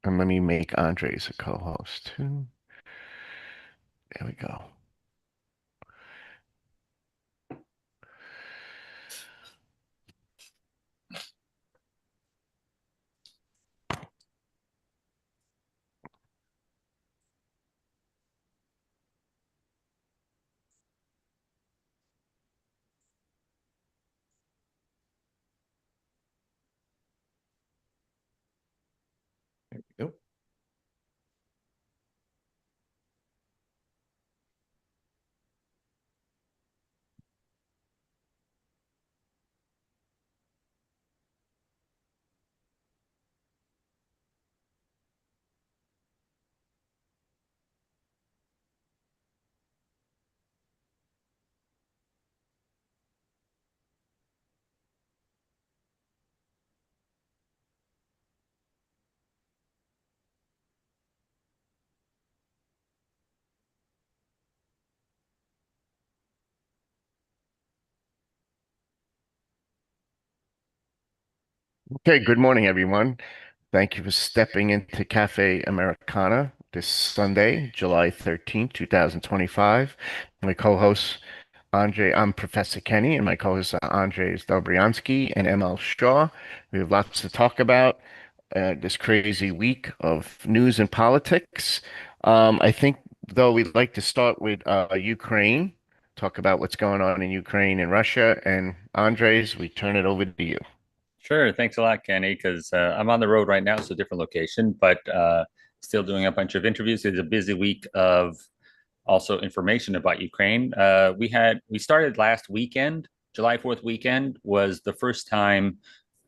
And let me make Andres a co-host too. There we go. Yep. Okay, good morning, everyone. Thank you for stepping into Cafe Americana this Sunday, July 13th, 2025. My co-host I'm Professor Kenny, and my co-hosts are Andres Dobriansky and ML Shaw. We have lots to talk about this crazy week of news and politics. I think, though, we'd like to start with Ukraine, talk about what's going on in Ukraine and Russia. And Andres, we turn it over to you. Sure. Thanks a lot, Kenny, because I'm on the road right now, so different location, but still doing a bunch of interviews. It's a busy week of also information about Ukraine. We started last weekend. July 4th weekend was the first time,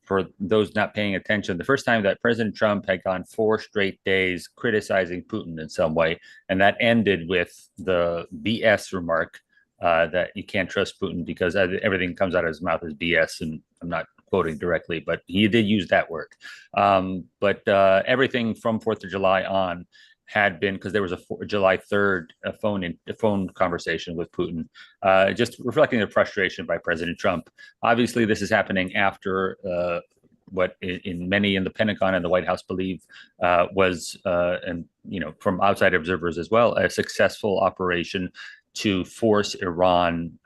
for those not paying attention, the first time that President Trump had gone 4 straight days criticizing Putin in some way, and that ended with the BS remark that you can't trust Putin because everything comes out of his mouth is BS, and I'm not quoting directly, but he did use that word. But everything from 4th of July on had been, because there was a July 3rd phone conversation with Putin, just reflecting the frustration by President Trump. Obviously, this is happening after what in many in the Pentagon and the White House believe was, and from outside observers as well, a successful operation to force Iran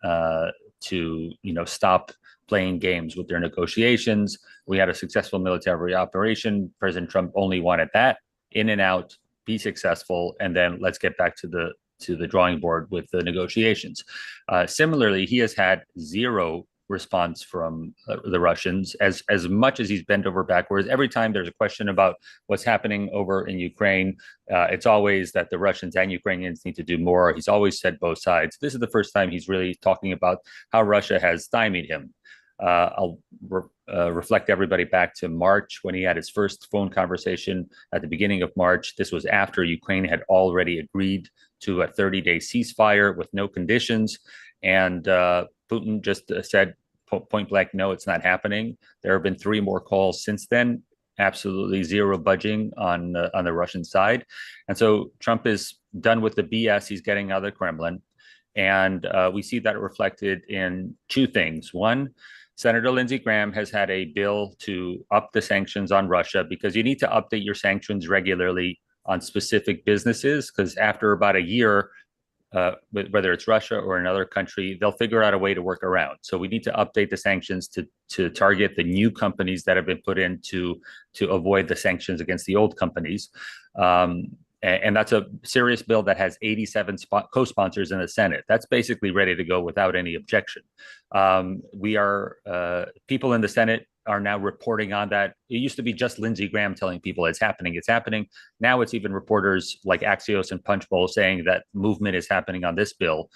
to stop playing games with their negotiations. We had a successful military operation. President Trump only wanted that in and out, be successful, and then let's get back to the drawing board with the negotiations. Similarly, he has had zero response from the Russians, as much as he's bent over backwards. Every time there's a question about what's happening over in Ukraine, it's always that the Russians and Ukrainians need to do more. He's always said both sides. This is the first time he's really talking about how Russia has stymied him. I'll reflect everybody back to March when he had his first phone conversation at the beginning of March. This was after Ukraine had already agreed to a 30-day ceasefire with no conditions. And Putin just said point blank, no, it's not happening. There have been 3 more calls since then. Absolutely zero budging on the Russian side. And so Trump is done with the BS he's getting out of the Kremlin. And we see that reflected in 2 things. One, Senator Lindsey Graham has had a bill to up the sanctions on Russia, because you need to update your sanctions regularly on specific businesses, because after about a year, whether it's Russia or another country, they'll figure out a way to work around. So we need to update the sanctions to target the new companies that have been put in to avoid the sanctions against the old companies. And that's a serious bill that has 87 co-sponsors in the Senate. That's basically ready to go without any objection. People in the Senate are now reporting on that. It used to be just Lindsey Graham telling people it's happening, it's happening. Now it's even reporters like Axios and Punchbowl saying that movement is happening on this bill.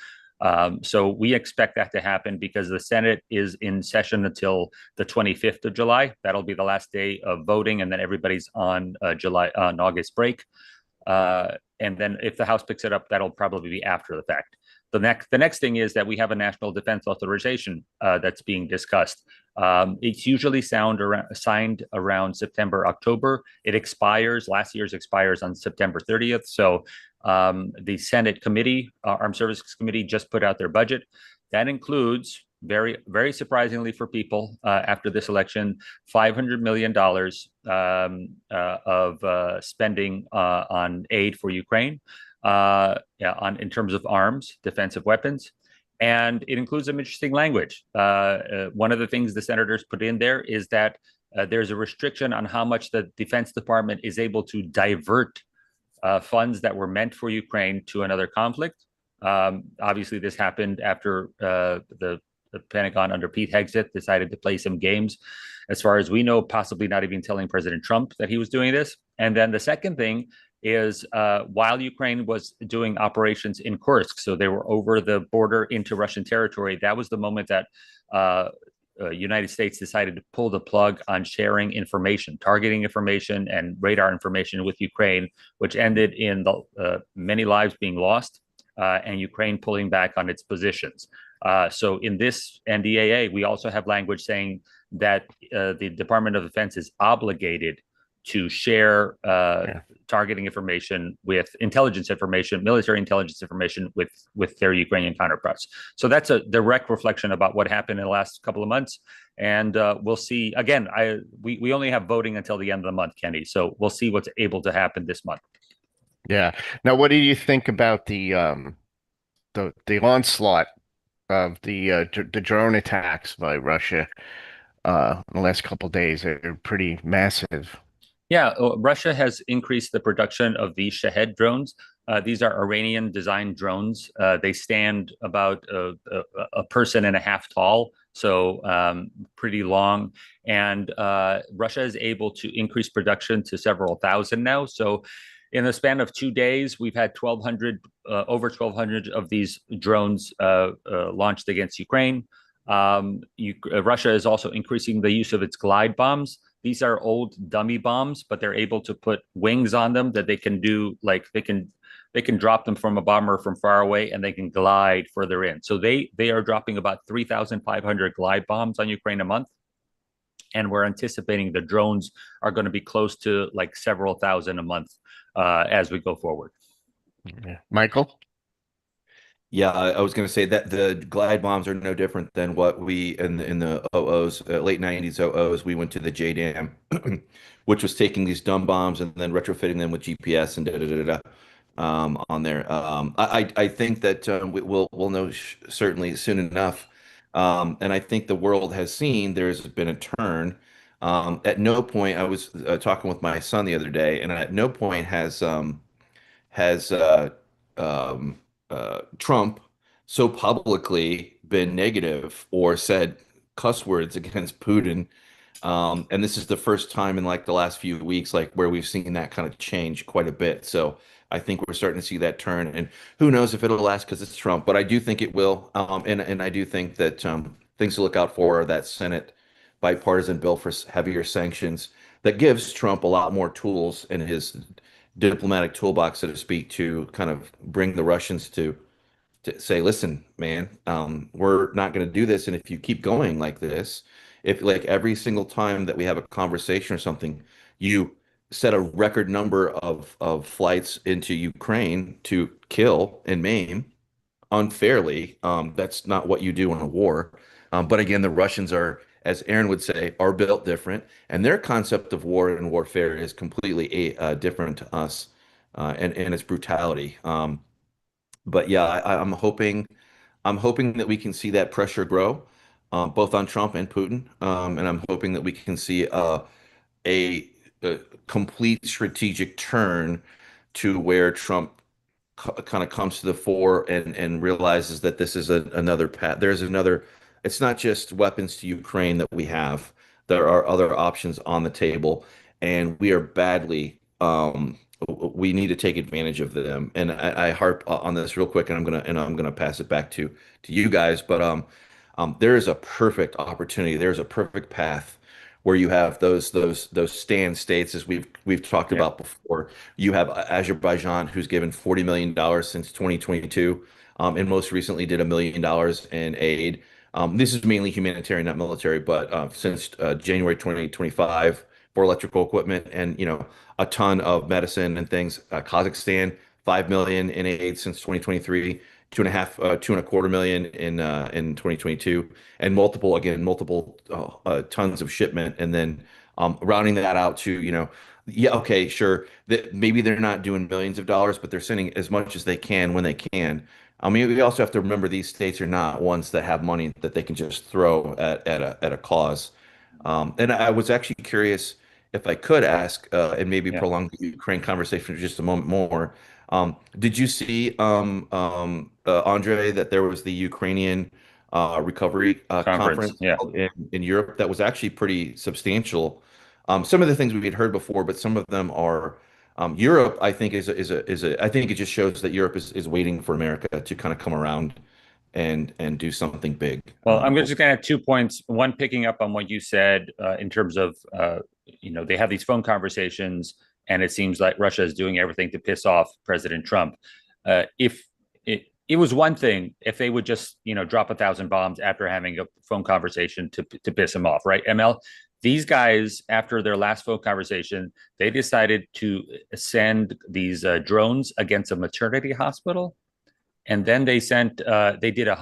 So we expect that to happen because the Senate is in session until the 25th of July. That'll be the last day of voting, and then everybody's on August break. And then if the House picks it up, that'll probably be after the fact. The next thing is that we have a national defense authorization that's being discussed. It's usually signed around September, October. It expires. Last year's expires on September 30th. So the Senate committee, Armed Services Committee, just put out their budget. That includes, very, very surprisingly for people after this election, $500 million of spending on aid for Ukraine, in terms of arms, defensive weapons. And it includes some interesting language. One of the things the senators put in there is that there's a restriction on how much the Defense Department is able to divert funds that were meant for Ukraine to another conflict. Obviously, this happened after the Pentagon under Pete Hegseth decided to play some games, as far as we know, possibly not even telling President Trump that he was doing this. And then the second thing is while Ukraine was doing operations in Kursk, so they were over the border into Russian territory, that was the moment that United States decided to pull the plug on sharing information, targeting information and radar information with Ukraine, which ended in many lives being lost and Ukraine pulling back on its positions. So in this NDAA, we also have language saying that the Department of Defense is obligated to share targeting information with intelligence information, military intelligence information with their Ukrainian counterparts. So that's a direct reflection about what happened in the last couple of months. And we'll see. Again, we only have voting until the end of the month, Kenny. So we'll see what's able to happen this month. Yeah. Now, what do you think about the onslaught of the drone attacks by Russia in the last couple of days? They're pretty massive. Yeah, Russia has increased the production of these Shahed drones. These are Iranian designed drones. They stand about a person and a half tall, so pretty long. And Russia is able to increase production to several thousand now. So in the span of 2 days, we've had 1,200, over 1,200 of these drones launched against Ukraine. Russia is also increasing the use of its glide bombs. These are old dummy bombs, but they're able to put wings on them that they can do, like they can drop them from a bomber from far away and they can glide further in. So they are dropping about 3,500 glide bombs on Ukraine a month. And we're anticipating the drones are going to be close to like several thousand a month as we go forward. Yeah. Michael? Yeah, I was going to say that the glide bombs are no different than what we in the OOs, late 90s OOs, we went to the JDAM, which was taking these dumb bombs and then retrofitting them with GPS and on there. I think that we'll know certainly soon enough. And I think the world has seen there's been a turn. At no point, I was talking with my son the other day, and at no point has um, Trump so publicly been negative or said cuss words against Putin. And this is the first time in like the last few weeks, like where we've seen that kind of change quite a bit. So I think we're starting to see that turn, and who knows if it'll last because it's Trump, but I do think it will. And I do think that things to look out for are that Senate bipartisan bill for heavier sanctions that gives Trump a lot more tools in his diplomatic toolbox, so to speak, to kind of bring the Russians to say, listen, man, we're not going to do this. And if you keep going like this, if like every single time that we have a conversation or something, you set a record number of flights into Ukraine to kill and maim unfairly, that's not what you do in a war. But again, the Russians are, as Aaron would say, are built different, and their concept of war and warfare is completely different to us, and its brutality. But yeah, I'm hoping that we can see that pressure grow, both on Trump and Putin, and I'm hoping that we can see a, a complete strategic turn to where Trump kind of comes to the fore and realizes that this is another path. There's another. It's not just weapons to Ukraine that we have. There are other options on the table, and we are badly. We need to take advantage of them. And I harp on this real quick, and I'm gonna pass it back to you guys. But there is a perfect opportunity. There's a perfect path where you have those stand states, as we've talked about before. You have Azerbaijan, who's given $40 million since 2022, and most recently did $1 million in aid. This is mainly humanitarian, not military, but since January 2025 for electrical equipment and a ton of medicine and things. Kazakhstan, 5 million in aid since 2023. two and a quarter million in 2022, and multiple tons of shipment, and then rounding that out to, yeah, okay, sure, that maybe they're not doing millions of dollars, but they're sending as much as they can when they can. I mean, we also have to remember these states are not ones that have money that they can just throw at a cause. And I was actually curious if I could ask, and maybe Yeah. prolong the Ukraine conversation for just a moment more. Did you see, Andre, that there was the Ukrainian recovery Conference. conference Yeah. held in Europe that was actually pretty substantial? Some of the things we had heard before, but some of them are Europe. I think I think it just shows that Europe is waiting for America to kind of come around and do something big. Well, I'm just going to add 2 points. One, picking up on what you said in terms of, they have these phone conversations, and it seems like Russia is doing everything to piss off President Trump. If it was one thing if they would just, drop 1,000 bombs after having a phone conversation to piss him off, right, ML? These guys, after their last phone conversation, they decided to send these drones against a maternity hospital, and then they did a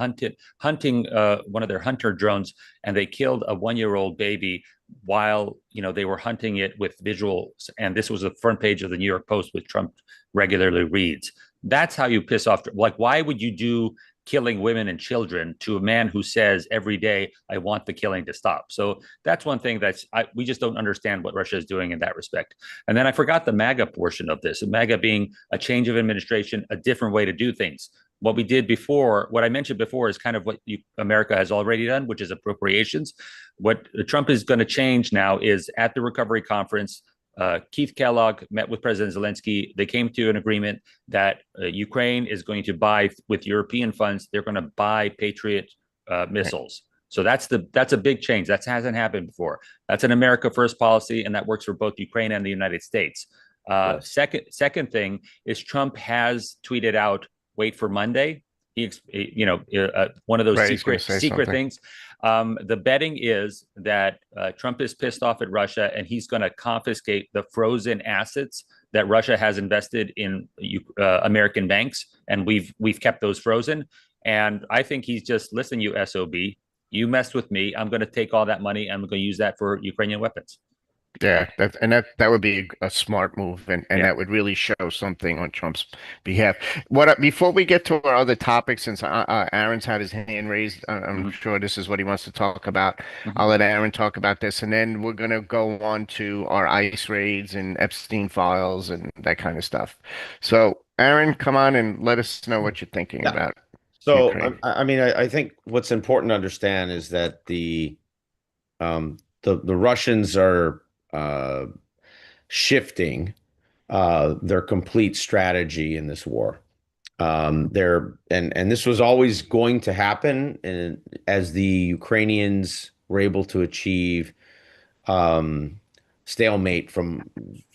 hunting one of their hunter drones, and they killed a 1-year-old baby while they were hunting it with visuals, and this was the front page of the New York Post, which Trump regularly reads. That's how you piss off. Like, why would you do killing women and children to a man who says every day, I want the killing to stop? So that's one thing we just don't understand what Russia is doing in that respect. And then I forgot the MAGA portion of this, MAGA being a change of administration, a different way to do things. What we did before, what I mentioned before, is kind of what America has already done, which is appropriations. What Trump is going to change now is, at the recovery conference, Keith Kellogg met with President Zelensky. They came to an agreement that Ukraine is going to buy, with European funds, they're going to buy Patriot missiles. So that's a big change. That hasn't happened before. That's an America First policy, and that works for both Ukraine and the United States. Yes. Second thing is, Trump has tweeted out, wait for Monday. One of those Right, secret things. The betting is that Trump is pissed off at Russia, and he's going to confiscate the frozen assets that Russia has invested in American banks, and we've kept those frozen. And I think he's just, listen, you SOB, you messed with me. I'm going to take all that money. I'm going to use that for Ukrainian weapons. Yeah, that would be a smart move, and Yeah. that would really show something on Trump's behalf. Before we get to our other topics, since Aaron's had his hand raised, I'm sure this is what he wants to talk about. I'll let Aaron talk about this, and then we're gonna go on to our ICE raids and Epstein files and that kind of stuff. So, Aaron, come on and let us know what you're thinking about So, Ukraine. I mean, I think what's important to understand is that the Russians are shifting their complete strategy in this war. And this was always going to happen, and as the Ukrainians were able to achieve stalemate from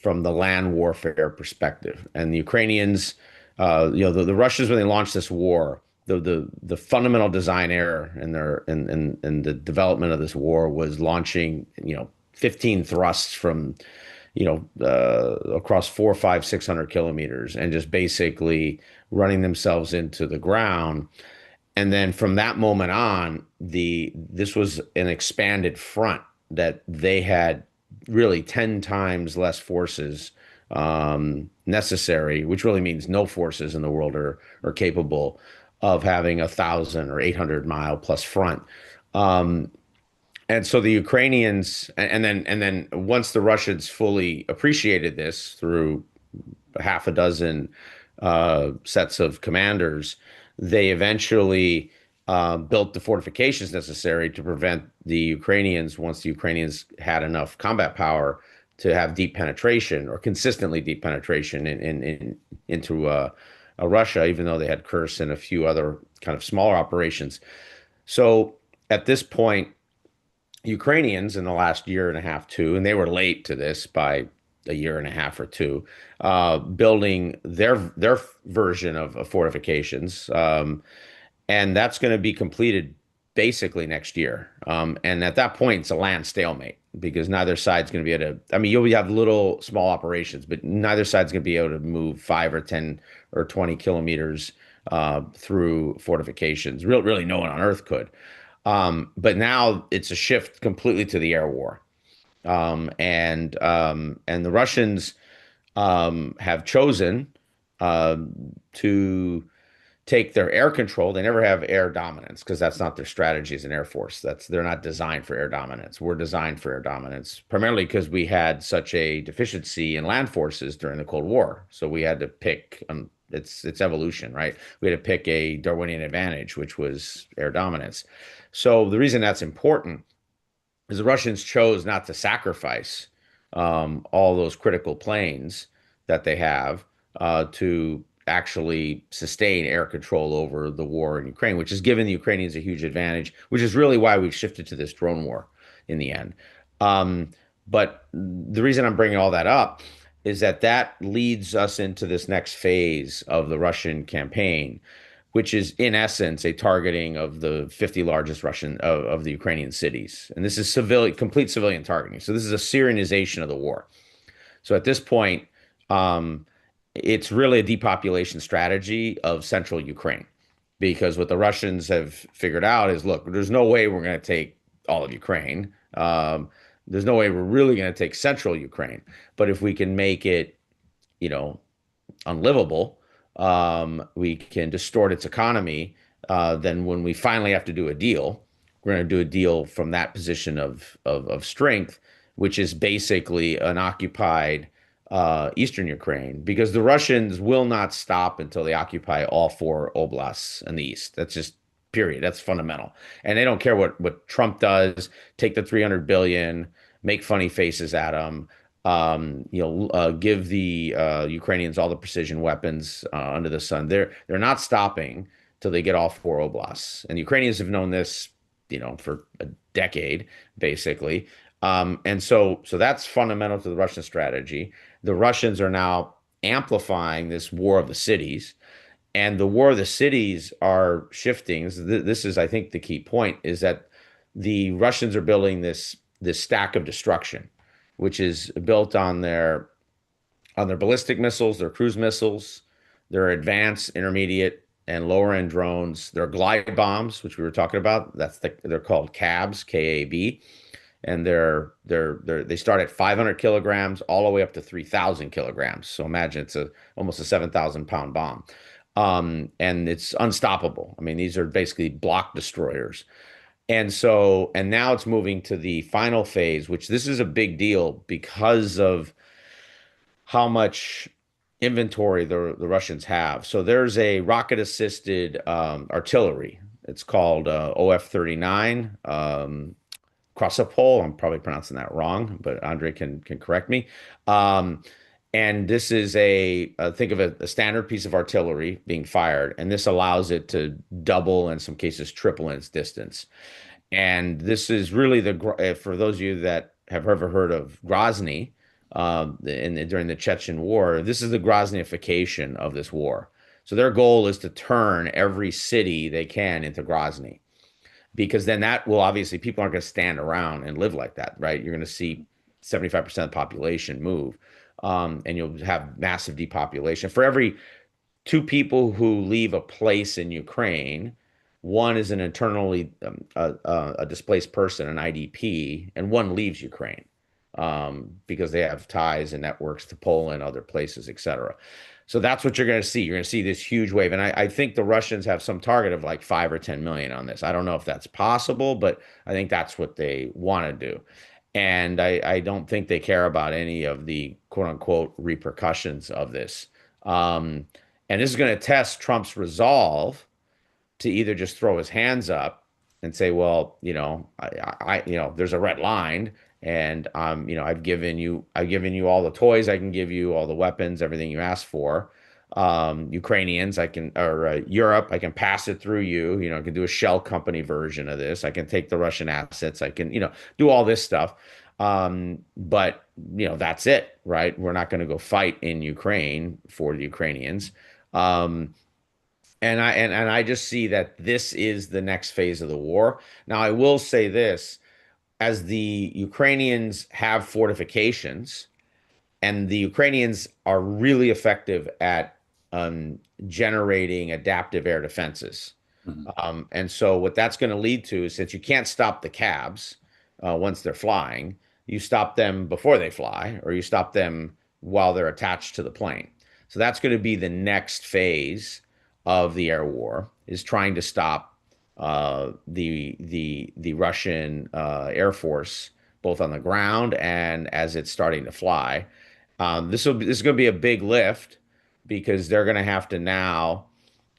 the land warfare perspective, and the Ukrainians, the Russians, when they launched this war, the fundamental design error in the development of this war was launching 15 thrusts from across 400, 500, 600 kilometers, and just basically running themselves into the ground. And then from that moment on, this was an expanded front that they had really 10 times less forces necessary, which really means no forces in the world are capable of having 1,000 or 800 mile plus front. And so the Ukrainians, and then once the Russians fully appreciated this through half a dozen sets of commanders, they eventually built the fortifications necessary to prevent the Ukrainians, once the Ukrainians had enough combat power, to have deep penetration, or consistently deep penetration into Russia, even though they had Kursk and a few other kind of smaller operations. So at this point, Ukrainians in the last year and a half, two, and they were late to this by a year and a half or two, building their version of fortifications, and that's going to be completed basically next year. And at that point, it's a land stalemate, because neither side's going to be able to. I mean, you'll have little small operations, but neither side's going to be able to move 5 or 10 or 20 kilometers through fortifications. Really, no one on Earth could. But now it's a shift completely to the air war. And the Russians have chosen to take their air control. They never have air dominance because that's not their strategy as an air force. They're not designed for air dominance. We're designed for air dominance primarily because we had such a deficiency in land forces during the Cold War. So we had to pick. It's evolution, right? We had to pick a Darwinian advantage, which was air dominance. So the reason that's important is the Russians chose not to sacrifice all those critical planes that they have to actually sustain air control over the war in Ukraine, which has given the Ukrainians a huge advantage, which is really why we've shifted to this drone war in the end. But the reason I'm bringing all that up is that that leads us into this next phase of the Russian campaign, which is in essence a targeting of the 50 largest Russian of the Ukrainian cities. And this is complete civilian targeting. So this is a Syrianization of the war. So at this point, it's really a depopulation strategy of central Ukraine, because what the Russians have figured out is, look, there's no way we're going to take all of Ukraine. There's no way we're really going to take central Ukraine. But if we can make it, you know, unlivable, we can distort its economy. Then when we finally have to do a deal, we're going to do a deal from that position of strength, which is basically an occupied eastern Ukraine, because the Russians will not stop until they occupy all four oblasts in the east. That's just period. That's fundamental. And they don't care what Trump does, take the 300 billion, make funny faces at them, give the Ukrainians all the precision weapons under the sun. They're not stopping till they get all four oblasts. And the Ukrainians have known this, for a decade, basically. And so that's fundamental to the Russian strategy. The Russians are now amplifying this war of the cities, and the war of the cities are shifting. This is, I think, the key point is that the Russians are building this stack of destruction, which is built on their ballistic missiles, their cruise missiles, their advanced, intermediate, and lower end drones, their glide bombs, which we were talking about. They're called CABs, KAB, and they start at 500 kilograms all the way up to 3,000 kilograms. So imagine it's almost a 7,000-pound bomb, and it's unstoppable. I mean, these are basically block destroyers. And now it's moving to the final phase, which this is a big deal because of how much inventory the Russians have. So there's a rocket-assisted artillery. It's called OF-39 Krasopol. I'm probably pronouncing that wrong, but Andre can correct me. And this is think of a standard piece of artillery being fired, and this allows it to double, in some cases triple, in its distance. And this is really for those of you that have ever heard of Grozny during the Chechen War, this is the Groznification of this war. So their goal is to turn every city they can into Grozny, because then that will obviously, people aren't going to stand around and live like that, right? You're going to see 75% of the population move. And you'll have massive depopulation. For every two people who leave a place in Ukraine, one is an internally a displaced person, an IDP, and one leaves Ukraine because they have ties and networks to Poland, other places, etc. So that's what you're going to see. You're going to see this huge wave. And I think the Russians have some target of like 5 or 10 million on this. I don't know if that's possible, but I think that's what they want to do. And I don't think they care about any of the quote unquote repercussions of this. And this is going to test Trump's resolve to either just throw his hands up and say, well, there's a red line, and I've given you all the toys, I can give you all the weapons, everything you asked for. Ukrainians, Europe, I can pass it through you. I can do a shell company version of this. I can take the Russian assets. I can, do all this stuff. But that's it, right? We're not going to go fight in Ukraine for the Ukrainians. And I just see that this is the next phase of the war. Now, I will say this, as the Ukrainians have fortifications, and the Ukrainians are really effective at generating adaptive air defenses. Mhm. And so what that's going to lead to is, since you can't stop the cabs once they're flying, you stop them before they fly, or you stop them while they're attached to the plane. So that's going to be the next phase of the air war, is trying to stop the Russian Air Force, both on the ground and as it's starting to fly. This is going to be a big lift, because they're going to have to now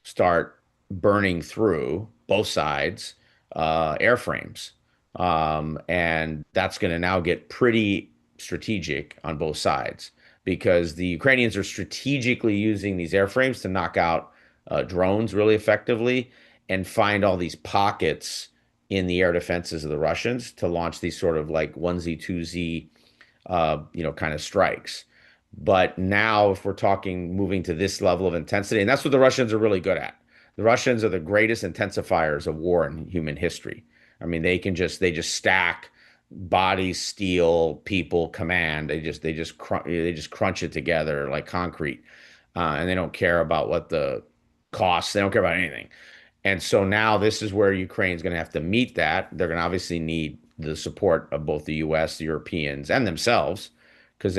start burning through both sides airframes, and that's going to now get pretty strategic on both sides, because the Ukrainians are strategically using these airframes to knock out drones really effectively, and find all these pockets in the air defenses of the Russians to launch these sort of like onesie, twosie, kind of strikes. But now, if we're talking moving to this level of intensity, and that's what the Russians are really good at. The Russians are the greatest intensifiers of war in human history. I mean, they just stack bodies, steel, people, command. They just crunch it together like concrete, and they don't care about what the costs. They don't care about anything. And so now this is where Ukraine's going to have to meet that. They're going to obviously need the support of both the U.S., the Europeans, and themselves, because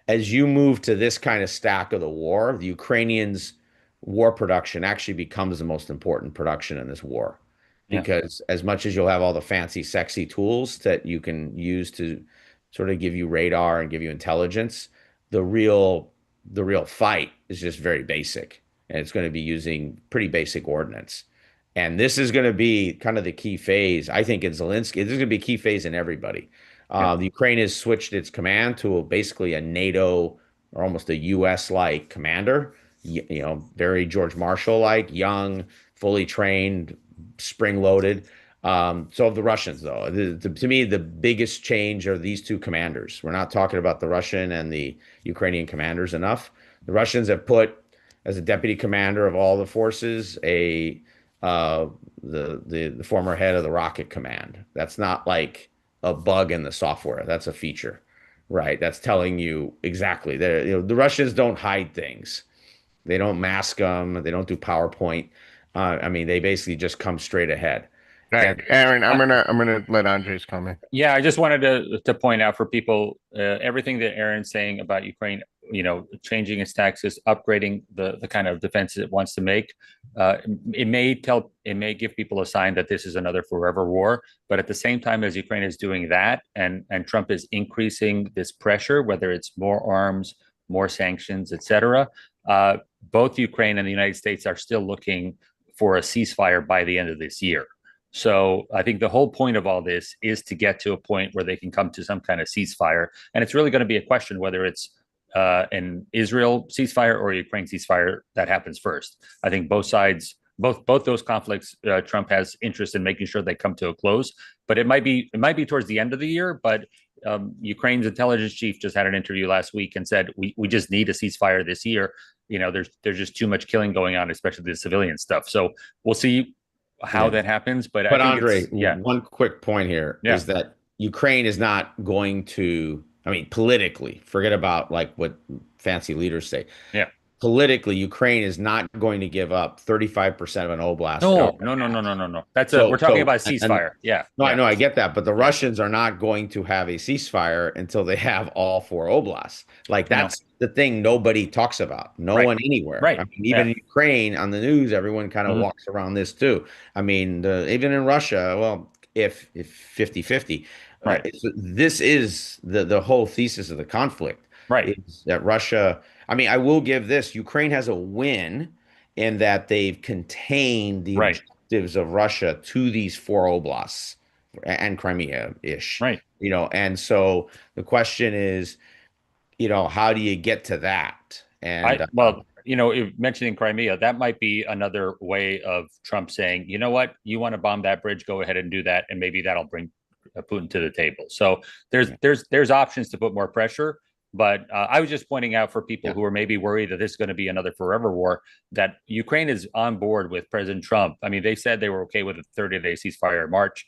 as you move to this kind of stack of the war, the Ukrainians' war production actually becomes the most important production in this war. Yeah. Because as much as you'll have all the fancy, sexy tools that you can use to sort of give you radar and give you intelligence, the real fight is just very basic, and it's going to be using pretty basic ordnance. And this is going to be kind of the key phase, I think, in Zelensky. This is going to be a key phase in everybody. Yeah. The Ukraine has switched its command to basically a NATO or almost a US-like commander, very George Marshall-like, young, fully trained, spring-loaded. So of the Russians, though, to me, the biggest change are these two commanders. We're not talking about the Russian and the Ukrainian commanders enough. The Russians have put, as a deputy commander of all the forces, the former head of the Rocket Command. That's not like a bug in the software. That's a feature, right? That's telling you exactly. The Russians don't hide things. They don't mask them. They don't do PowerPoint. I mean, they basically just come straight ahead. Right, And Aaron, I'm gonna let Andres comment. Yeah, I just wanted to point out for people everything that Aaron's saying about Ukraine, changing its taxes, upgrading the kind of defense it wants to make. It may give people a sign that this is another forever war. But at the same time as Ukraine is doing that, and Trump is increasing this pressure, whether it's more arms, more sanctions, etc., both Ukraine and the United States are still looking for a ceasefire by the end of this year. So I think the whole point of all this is to get to a point where they can come to some kind of ceasefire. And it's really going to be a question whether it's an Israel ceasefire or a Ukraine ceasefire that happens first. I think both sides, both those conflicts, Trump has interest in making sure they come to a close. But it might be towards the end of the year. But Ukraine's intelligence chief just had an interview last week and said we just need a ceasefire this year. There's just too much killing going on, especially the civilian stuff. So we'll see how that happens. But I think Andre, yeah. one quick point here is that Ukraine is not going to, I mean, politically, forget about like what fancy leaders say. Yeah. Politically, Ukraine is not going to give up 35% of an oblast. No. We're talking about a ceasefire. No, I know, I get that, but the Russians are not going to have a ceasefire until they have all four oblasts. Like that's the thing nobody talks about. No one anywhere. Right. I mean, even in Ukraine on the news, everyone kind of walks around this too. I mean, even in Russia, well, if 50-50. Right. This is the whole thesis of the conflict. Right. Is that Russia, I mean, I will give this, Ukraine has a win in that they've contained the objectives of Russia to these four oblasts and Crimea-ish. Right. And so the question is, how do you get to that? And mentioning Crimea, that might be another way of Trump saying, you know what, you want to bomb that bridge, go ahead and do that, and maybe that'll bring Putin to the table. So there's options to put more pressure. But I was just pointing out for people who are maybe worried that this is going to be another forever war, that Ukraine is on board with President Trump. I mean, they said they were okay with a 30-day ceasefire in March.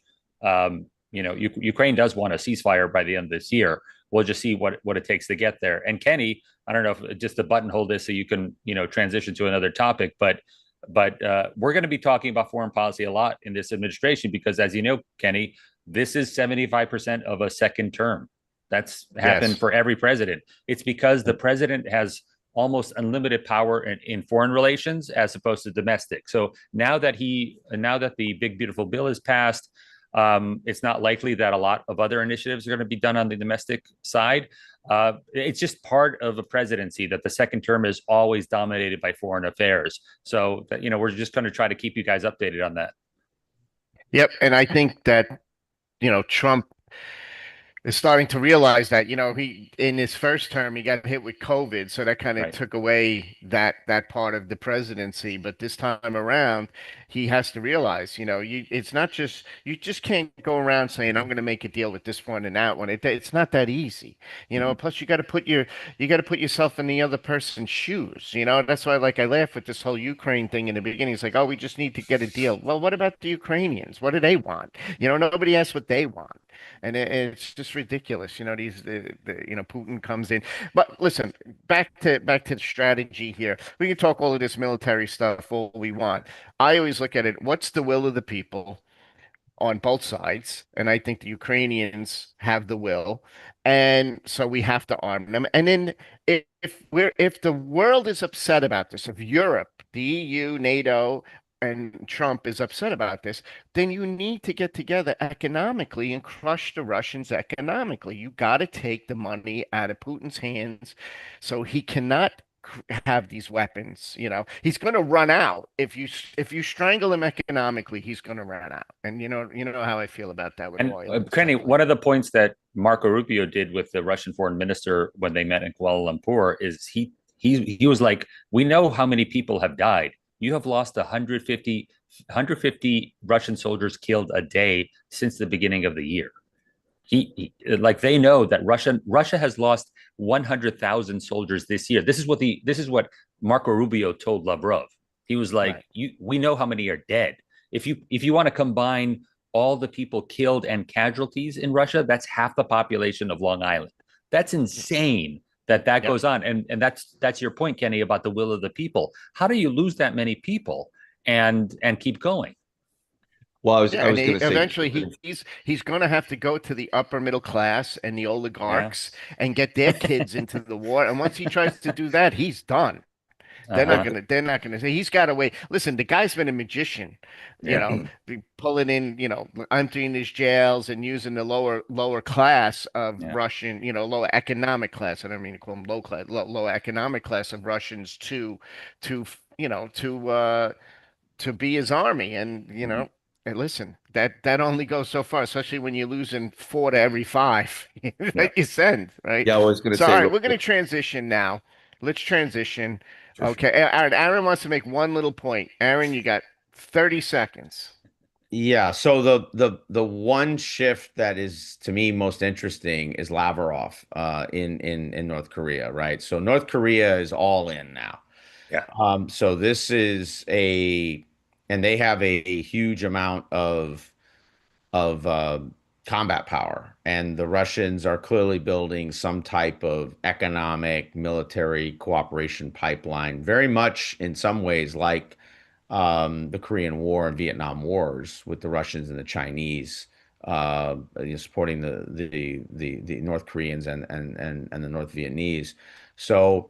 Ukraine does want a ceasefire by the end of this year. we'll just see what it takes to get there. And Kenny, I don't know if just to buttonhole this so you can transition to another topic, but we're going to be talking about foreign policy a lot in this administration because, as you know, Kenny, this is 75% of a second term. That's happened Yes. for every president. It's because the president has almost unlimited power in foreign relations as opposed to domestic. So now that the big beautiful bill is passed, it's not likely that a lot of other initiatives are going to be done on the domestic side. It's just part of a presidency that the second term is always dominated by foreign affairs. So we're just going to try to keep you guys updated on that. Yep. And I think that, Trump is starting to realize that, he in his first term he got hit with COVID, so that kind of Right. took away that part of the presidency. But this time around, he has to realize, it's not just you just can't go around saying I'm going to make a deal with this one and that one. It's not that easy, Mhm. Plus, you got to put yourself in the other person's shoes. That's why, like, I laugh with this whole Ukraine thing in the beginning. It's like, oh, we just need to get a deal. Well, what about the Ukrainians? What do they want? Nobody asks what they want. And it's just ridiculous, Putin comes in. But listen, back to the strategy here. We can talk all of this military stuff all we want. I always look at it, what's the will of the people on both sides? And I think the Ukrainians have the will. And so we have to arm them. And then if the world is upset about this, if Europe, the EU, NATO, and Trump is upset about this, then you need to get together economically and crush the Russians economically. You got to take the money out of Putin's hands so he cannot have these weapons. He's going to run out. If you strangle him economically, he's going to run out. And you know how I feel about that with And oil and Kenny, stuff like one of the points that Marco Rubio did with the Russian foreign minister when they met in Kuala Lumpur is he was like, we know how many people have died. You have lost 150 Russian soldiers killed a day since the beginning of the year. Like they know that Russia has lost 100,000 soldiers this year. This is what Marco Rubio told Lavrov. He was like, Right. we know how many are dead. If you want to combine all the people killed and casualties in Russia, that's half the population of Long Island. That's insane that Yep. goes on. And that's your point, Kenny, about the will of the people. How do you lose that many people and keep going? Well, Yeah, I and was going to say, eventually he's going to have to go to the upper middle class and the Yeah. oligarchs and get their kids into the war. And once he tries to do that, he's done. Uh-huh. They're not gonna say he's got a way. Listen, the guy's been a magician, Yeah. pulling in, emptying his jails and using the lower class of Yeah. Russian, lower economic class. I don't mean to call them low class, lower economic class of Russians to you know to be his army. And Mhm. and listen, that only goes so far, especially when you're losing 4 to every 5 Yeah. that you send, right? yeah, I was going to So all say right, real we're gonna quick. transition now. Let's transition. Sure, sure. Okay, Aaron wants to make one little point. Aaron, you got 30 seconds. Yeah, so the one shift that is to me most interesting is Lavrov in North Korea, right? So North Korea is all in now. Yeah. So this is and they have a huge amount of combat power, and the Russians are clearly building some type of economic military cooperation pipeline, very much in some ways like the Korean War and Vietnam Wars with the Russians and the Chinese supporting the North Koreans and the North Vietnamese. So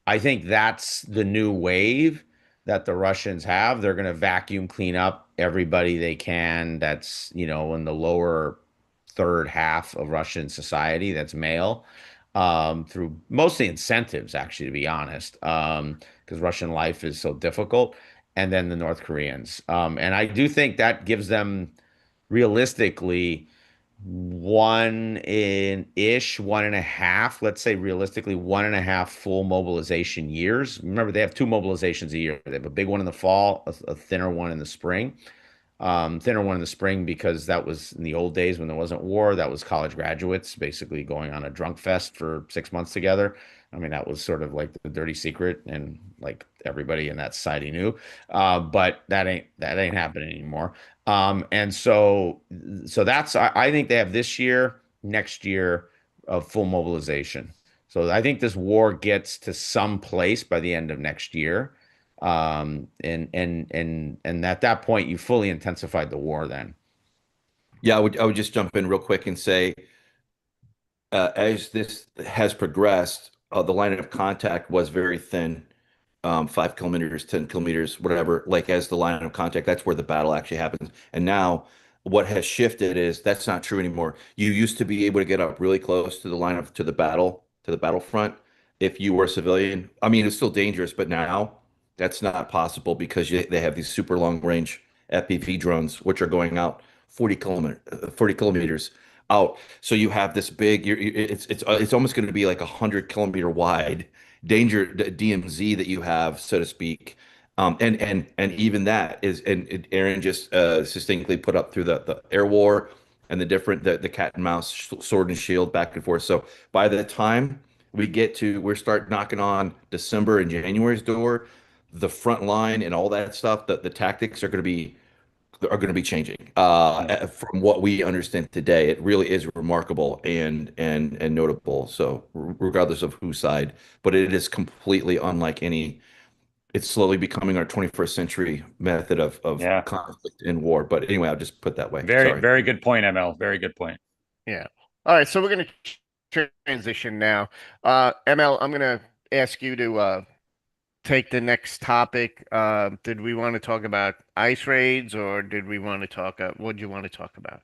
I think that's the new wave that the Russians have. They're going to vacuum clean up everybody they can that's, in the lower third half of Russian society that's male, through mostly incentives, actually, to be honest, because Russian life is so difficult. And then the North Koreans. And I do think that gives them realistically 1.5, let's say realistically 1.5 full mobilization years. Remember, they have two mobilizations a year. They have a big one in the fall, a thinner one in the spring. Thinner one in the spring because that was in the old days when there wasn't war. That was college graduates basically going on a drunk fest for 6 months together. I mean, that was sort of like the dirty secret, and like everybody in that society knew. But that ain't happening anymore. And so that's I think they have this year, next year, of full mobilization. So I think this war gets to some place by the end of next year. And at that point, you fully intensified the war then. Yeah, I would just jump in real quick and say, as this has progressed, the line of contact was very thin, 5 kilometers, 10 kilometers, whatever. Like as the line of contact, that's where the battle actually happens. And now, what has shifted is that's not true anymore. You used to be able to get up really close to the line of to the battlefront, if you were a civilian. I mean, it's still dangerous, but now that's not possible because they have these super long range FPV drones, which are going out 40 kilometers out. So you have this big, it's almost going to be like 100 kilometer wide DMZ that you have, so to speak. And even that is, and Aaron just succinctly put up through the air war and the cat and mouse sword and shield back and forth. So by the time we start knocking on December and January's door, the front line and all that stuff, the tactics are going to be changing. From what we understand today, it really is remarkable and notable. So regardless of whose side, but it is completely unlike any. It's slowly becoming our 21st century method of Yeah. conflict and war. But anyway, I'll just put that way. Very, Sorry. very good point, ML. Very good point. Yeah. All right. So we're going to transition now. ML, I'm going to ask you to take the next topic. Did we want to talk about ice raids or did we want to talk, what do you want to talk about?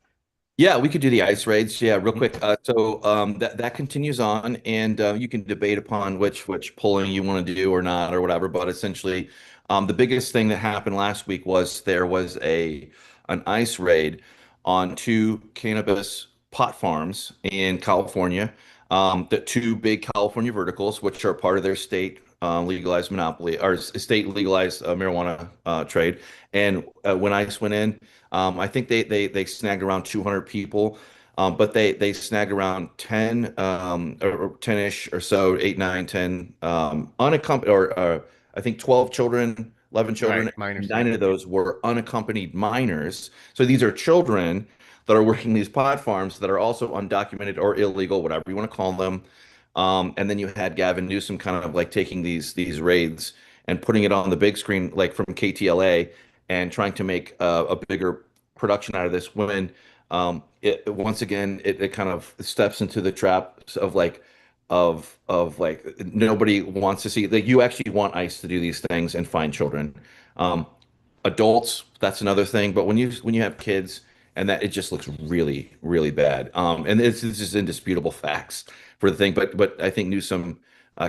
Yeah, we could do the ice raids. Yeah, real quick. That continues on, and you can debate upon which polling you want to do or not or whatever. But essentially, the biggest thing that happened last week was there was a an ice raid on two cannabis pot farms in California. The two big California verticals, which are part of their state legalized monopoly or state legalized marijuana trade. And when ICE went in, I think they snagged around 200 people, but they snagged around 10 or 10-ish or so, 8, 9, 10 unaccompanied or I think 12 children, 11 children, Right, minors. 9 of those were unaccompanied minors. So these are children that are working these pot farms that are also undocumented or illegal, whatever you want to call them. And then you had Gavin Newsom kind of like taking these raids and putting it on the big screen, like from KTLA, and trying to make a bigger production out of this. When once again it kind of steps into the trap of like nobody wants to see, like, you actually want ICE to do these things and find children. Um, Adults, that's another thing. But when you have kids, and that it just looks really, really bad. And this is indisputable facts for the thing. But I think Newsom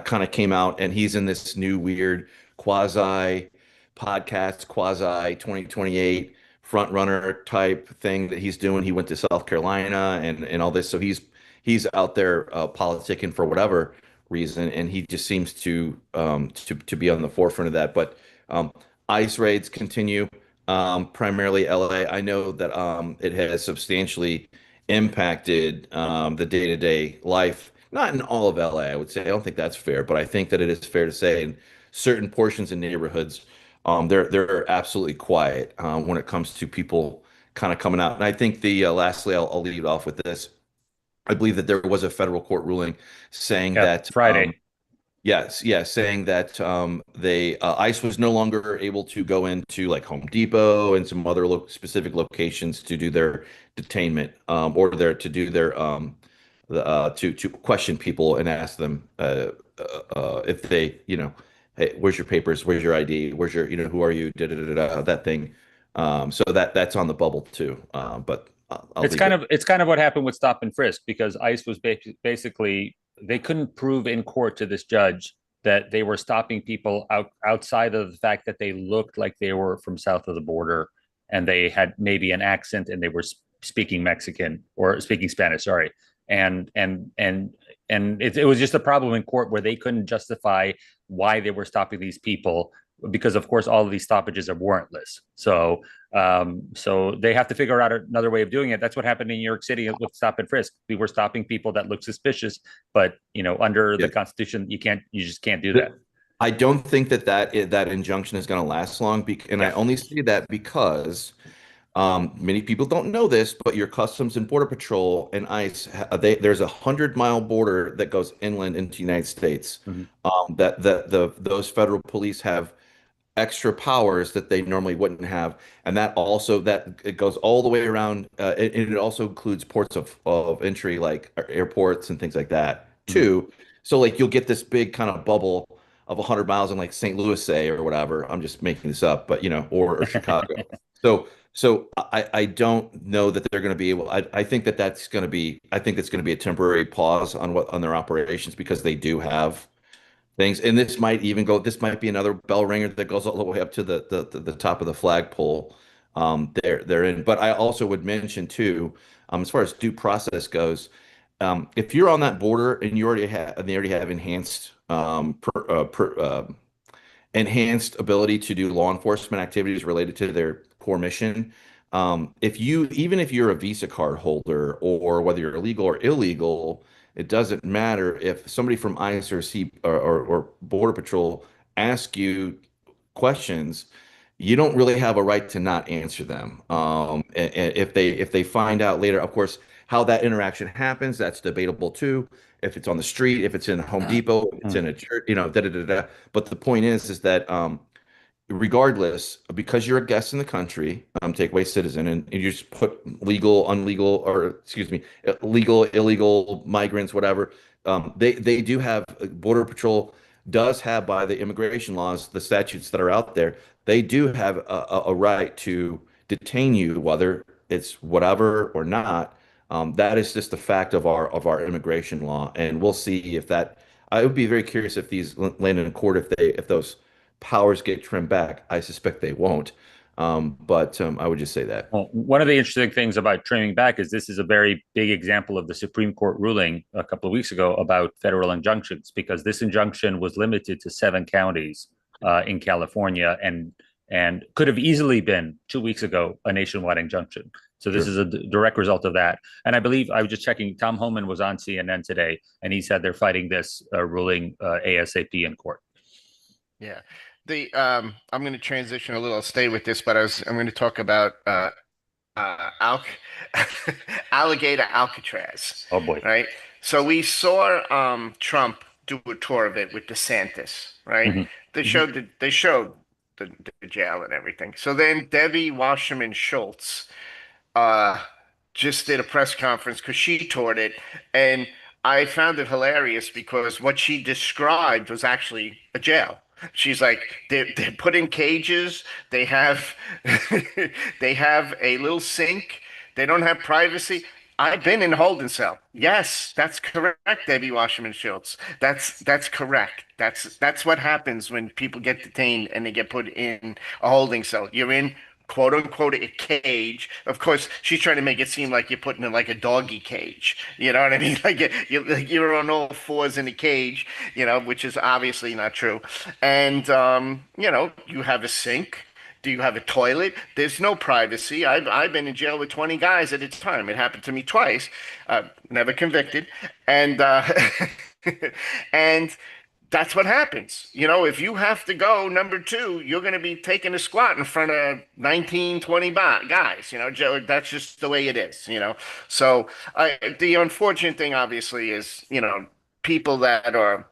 kind of came out, and he's in this new weird quasi podcast, quasi 2028 front runner type thing that he's doing. He went to South Carolina and all this, so he's out there politicking for whatever reason, and he just seems to be on the forefront of that. But ICE raids continue, primarily LA. I know that it has substantially impacted the day-to-day life, not in all of LA, I would say. I don't think that's fair, but I think that it is fair to say in certain portions and neighborhoods, they're absolutely quiet when it comes to people kind of coming out. And I think lastly, I'll lead off with this. I believe that there was a federal court ruling saying Yeah, that Friday. yes, yes, saying that ICE was no longer able to go into like Home Depot and some other specific locations to do their detainment, or to do their to question people and ask them if they, hey, where's your papers, where's your ID, where's your, who are you, da da da da, that thing. So that's on the bubble too. But I'll It's leave kind it. of it's kind of what happened with stop and frisk, because ICE was basically, they couldn't prove in court to this judge that they were stopping people outside of the fact that they looked like they were from south of the border and they had maybe an accent and they were speaking Mexican or speaking Spanish, sorry. And it was just a problem in court where they couldn't justify why they were stopping these people, because of course all of these stoppages are warrantless. So they have to figure out another way of doing it. That's what happened in New York City with stop and frisk. We were stopping people that looked suspicious, but under Yeah. the Constitution, you just can't do that. I don't think that injunction is going to last long, and I Yeah. only say that because Many people don't know this, but your Customs and Border Patrol and ICE, there's a 100-mile border that goes inland into the United States. Mhm. Those federal police have extra powers that they normally wouldn't have, and that it goes all the way around. And it also includes ports of entry like airports and things like that Mhm. too. So like you'll get this big kind of bubble of 100 miles in like St. Louis, say, or whatever. I'm just making this up, but or Chicago. So I don't know that they're going to be able. I think that's going to be. I think that's going to be a temporary pause on their operations because they do have things. And this might be another bell ringer that goes all the way up to the top of the flagpole. They're in. But I also would mention too, as far as due process goes, if you're on that border and they already have enhanced ability to do law enforcement activities related to their core mission. Even if you're a Visa card holder or whether you're legal or illegal, it doesn't matter if somebody from ICE or Border Patrol ask you questions, you don't really have a right to not answer them. And if they find out later, of course, how that interaction happens, that's debatable too. If it's on the street, if it's in Home Depot, if it's in a church, da da da da. But the point is that regardless, because you're a guest in the country, takeaway citizen, and you just put legal, unlegal, or excuse me, legal, illegal migrants, whatever. They do have Border Patrol does have by the immigration laws, the statutes that are out there, they do have a right to detain you, whether it's whatever or not. That is just a fact of our immigration law, and we'll see if that. I would be very curious if these land in court if those powers get trimmed back. I suspect they won't. But I would just say that. Well, one of the interesting things about trimming back is this is a very big example of the Supreme Court ruling a couple of weeks ago about federal injunctions, because this injunction was limited to 7 counties in California and could have easily been 2 weeks ago a nationwide injunction. So this Sure. is a direct result of that. And I believe I was just checking. Tom Homan was on CNN today, and he said they're fighting this ruling ASAP in court. Yeah. I'm going to transition a little. I'll stay with this, but I'm going to talk about Al alligator Alcatraz, Oh boy. right? So we saw Trump do a tour of it with DeSantis, right? Mhm. They showed the jail and everything. So then Debbie Wasserman Schultz uh, just did a press conference because she toured it, and I found it hilarious because what she described was actually a jail. She's like, they're put in cages. They have they have a little sink. They don't have privacy. I've been in a holding cell. Yes, that's correct, Debbie Wasserman Schultz. That's correct. That's what happens when people get detained and they get put in a holding cell. You're in quote unquote a cage. Of course, she's trying to make it seem like you're putting in like a doggy cage. You know what I mean? Like you're on all fours in a cage, which is obviously not true. And you have a sink. Do you have a toilet? There's no privacy. I've been in jail with 20 guys at a time. It happened to me twice. Never convicted. And and that's what happens. If you have to go number two, you're going to be taking a squat in front of 19, 20 guys. That's just the way it is. So the unfortunate thing, obviously, is, people that are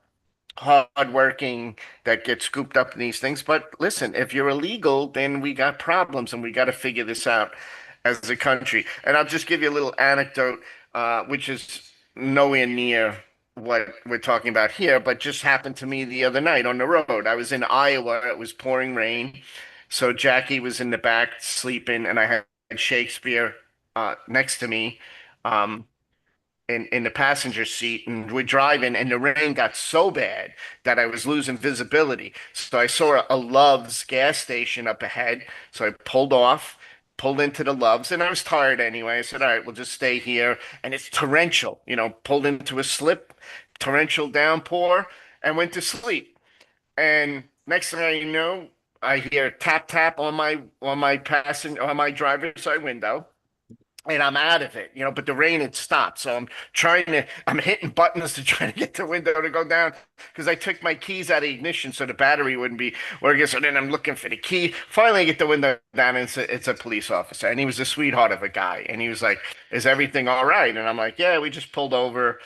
hardworking that get scooped up in these things. But listen, if you're illegal, then we got problems and we got to figure this out as a country. And I'll just give you a little anecdote, which is nowhere near what we're talking about here, but just happened to me the other night on the road. I was in Iowa, it was pouring rain. So Jackie was in the back sleeping, and I had Shakespeare next to me. Um, in the passenger seat, and we're driving, and the rain got so bad that I was losing visibility. So I saw a Love's gas station up ahead. So I pulled off, pulled into the Love's, and I was tired anyway. I said, all right, we'll just stay here. And it's torrential, pulled into a slip, torrential downpour, and went to sleep. And next thing I know, I hear tap tap on my driver's side window. and I'm out of it, but the rain had stopped. So I'm hitting buttons to try to get the window to go down because I took my keys out of the ignition so the battery wouldn't be working. So then I'm looking for the key. Finally, I get the window down, and it's a police officer. And he was a sweetheart of a guy. And he was like, "Is everything all right?" And I'm like, "Yeah, we just pulled over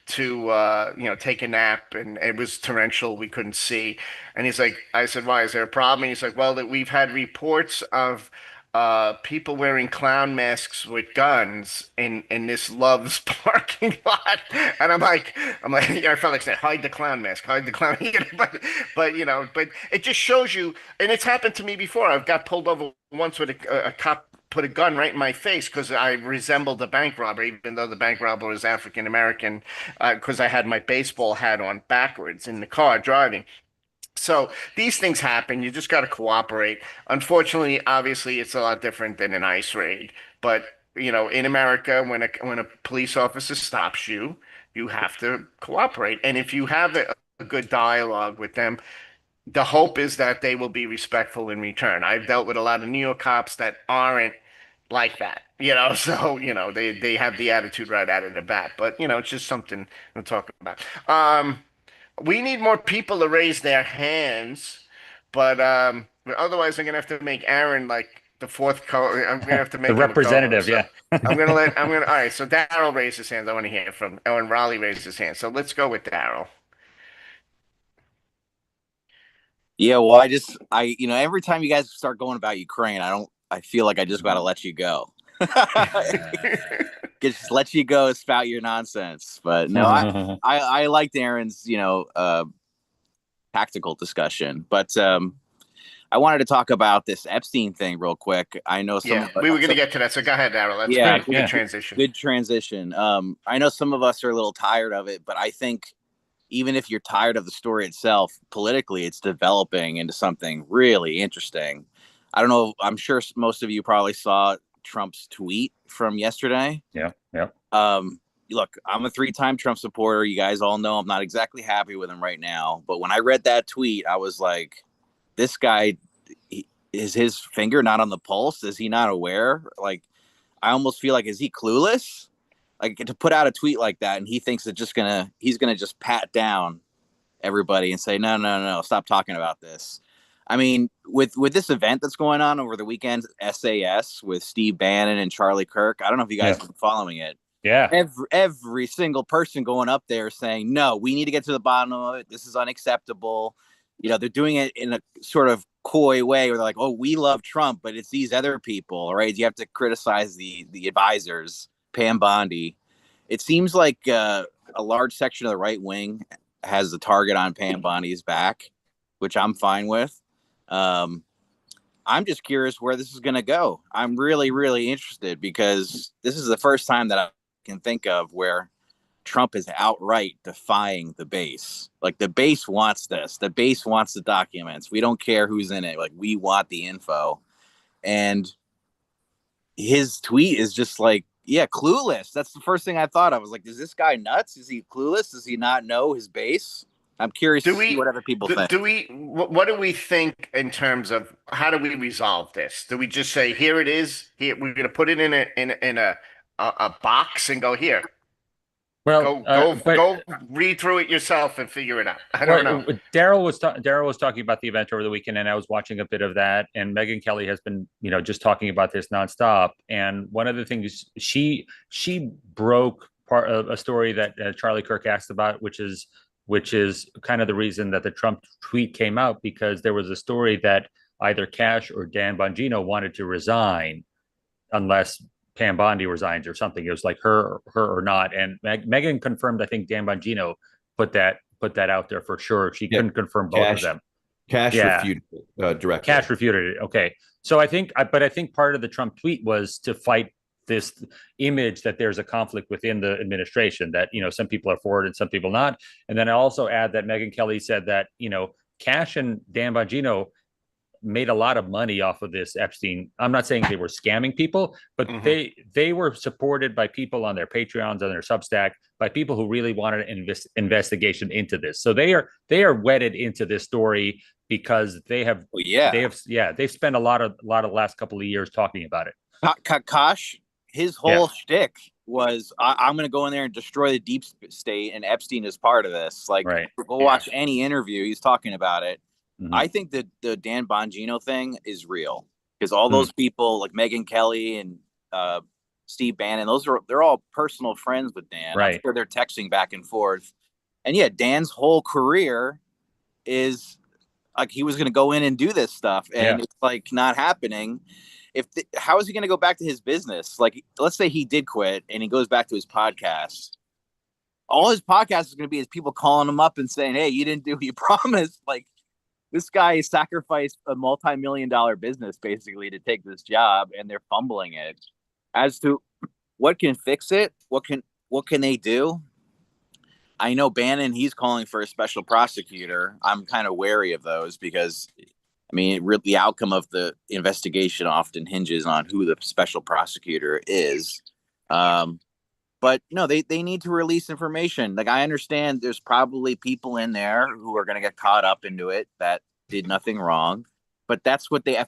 to take a nap, and it was torrential, we couldn't see." And he's like, I said, "Why, is there a problem?" And he's like, "Well, that we've had reports of people wearing clown masks with guns in this Love's parking lot." And I'm like, yeah, I felt like saying, "Hide the clown mask, hide the clown." But it just shows you, and it's happened to me before. I've got pulled over once with a cop put a gun right in my face because I resembled a bank robber, even though the bank robber was African American, because I had my baseball hat on backwards in the car driving. So these things happen. You just got to cooperate. Unfortunately, obviously, it's a lot different than an ICE raid. But in America, when a police officer stops you, you have to cooperate. And if you have a good dialogue with them, the hope is that they will be respectful in return. I've dealt with a lot of New York cops that aren't like that, so they have the attitude right out of the bat. But it's just something to talk about. We need more people to raise their hands, but otherwise I'm gonna have to make Aaron like the fourth I'm gonna have to The make him a representative, co-host. So yeah. all right, so Daryl raised his hand. I want to hear from Ellen. Raleigh raised his hand. So let's go with Daryl. Yeah, well, every time you guys start going about Ukraine, I feel like I just got to let you go. Just let you go, spout your nonsense. But no, I liked Aaron's, tactical discussion. But I wanted to talk about this Epstein thing real quick. I know we were going to get to that. So go ahead, Daryl. That's Yeah, good transition. Good transition. I know some of us are a little tired of it, but I think even if you're tired of the story itself, politically, it's developing into something really interesting. I don't know. I'm sure most of you probably saw Trump's tweet from yesterday. Yeah. Yeah. Look, I'm a 3-time Trump supporter. You guys all know I'm not exactly happy with him right now. But when I read that tweet, I was like, this guy, is his finger not on the pulse? Is he not aware? Like, I almost feel like, is he clueless? Like, to put out a tweet like that, and he thinks that he's gonna just pat down everybody and say, no, stop talking about this. I mean, with this event that's going on over the weekend, SAS with Steve Bannon and Charlie Kirk. I don't know if you guys have been following it. Yeah. Every single person going up there saying, no, we need to get to the bottom of it. This is unacceptable. They're doing it in a sort of coy way where they're like, oh, we love Trump, but it's these other people, right? You have to criticize the advisors. Pam Bondi. It seems like a large section of the right wing has the target on Pam Bondi's back, which I'm fine with. I'm just curious where this is going to go. I'm really, really interested because this is the first time that I can think of where Trump is outright defying the base. Like, the base wants this. The base wants the documents. We don't care who's in it. Like, we want the info. And his tweet is just like, yeah, clueless. That's the first thing I thought. I was like, is this guy nuts? Is he clueless? Does he not know his base? I'm curious to see what other people think. What do we think in terms of how do we resolve this? Do we just say, here it is? Here, we're going to put it in a box and go here. Well, go read through it yourself and figure it out. I don't know. Daryl was talking about the event over the weekend, and I was watching a bit of that. And Megyn Kelly has been, just talking about this nonstop. And one of the things she broke part of a story that Charlie Kirk asked about, which is kind of the reason that the Trump tweet came out, because there was a story that either Cash or Dan Bongino wanted to resign unless Pam Bondi resigns or something. It was like her or not. And Megyn confirmed, I think Dan Bongino put that out there for sure. She couldn't confirm both of them. Cash refuted it directly. Cash refuted it. Okay. So I think part of the Trump tweet was to fight this image that there's a conflict within the administration, that, some people are for it and some people not. And then I also add that Megyn Kelly said that, Cash and Dan Bongino made a lot of money off of this Epstein. I'm not saying they were scamming people, but they were supported by people on their Patreons, on their Substack, by people who really wanted an investigation into this. So they are wedded into this story because they've spent a lot of the last couple of years talking about it. Cash his whole shtick was, I'm going to go in there and destroy the deep state, and Epstein is part of this. Like, go watch any interview. He's talking about it. I think that the Dan Bongino thing is real, because all those people like Megyn Kelly and Steve Bannon, they're all personal friends with Dan. Right. I'm sure they're texting back and forth. And yeah, Dan's whole career is like he was going to go in and do this stuff, and it's like not happening. How is he going to go back to his business? Like, let's say he did quit and he goes back to his podcast. All his podcast is going to be is people calling him up and saying, "Hey, you didn't do what you promised." Like, this guy sacrificed a multi-million-dollar business basically to take this job, and they're fumbling it. As to what can fix it, what can they do? I know Bannon, he's calling for a special prosecutor. I'm kind of wary of those because, I mean, the outcome of the investigation often hinges on who the special prosecutor is. But no, they need to release information. Like, I understand there's probably people in there who are going to get caught up into it that did nothing wrong. But that's what the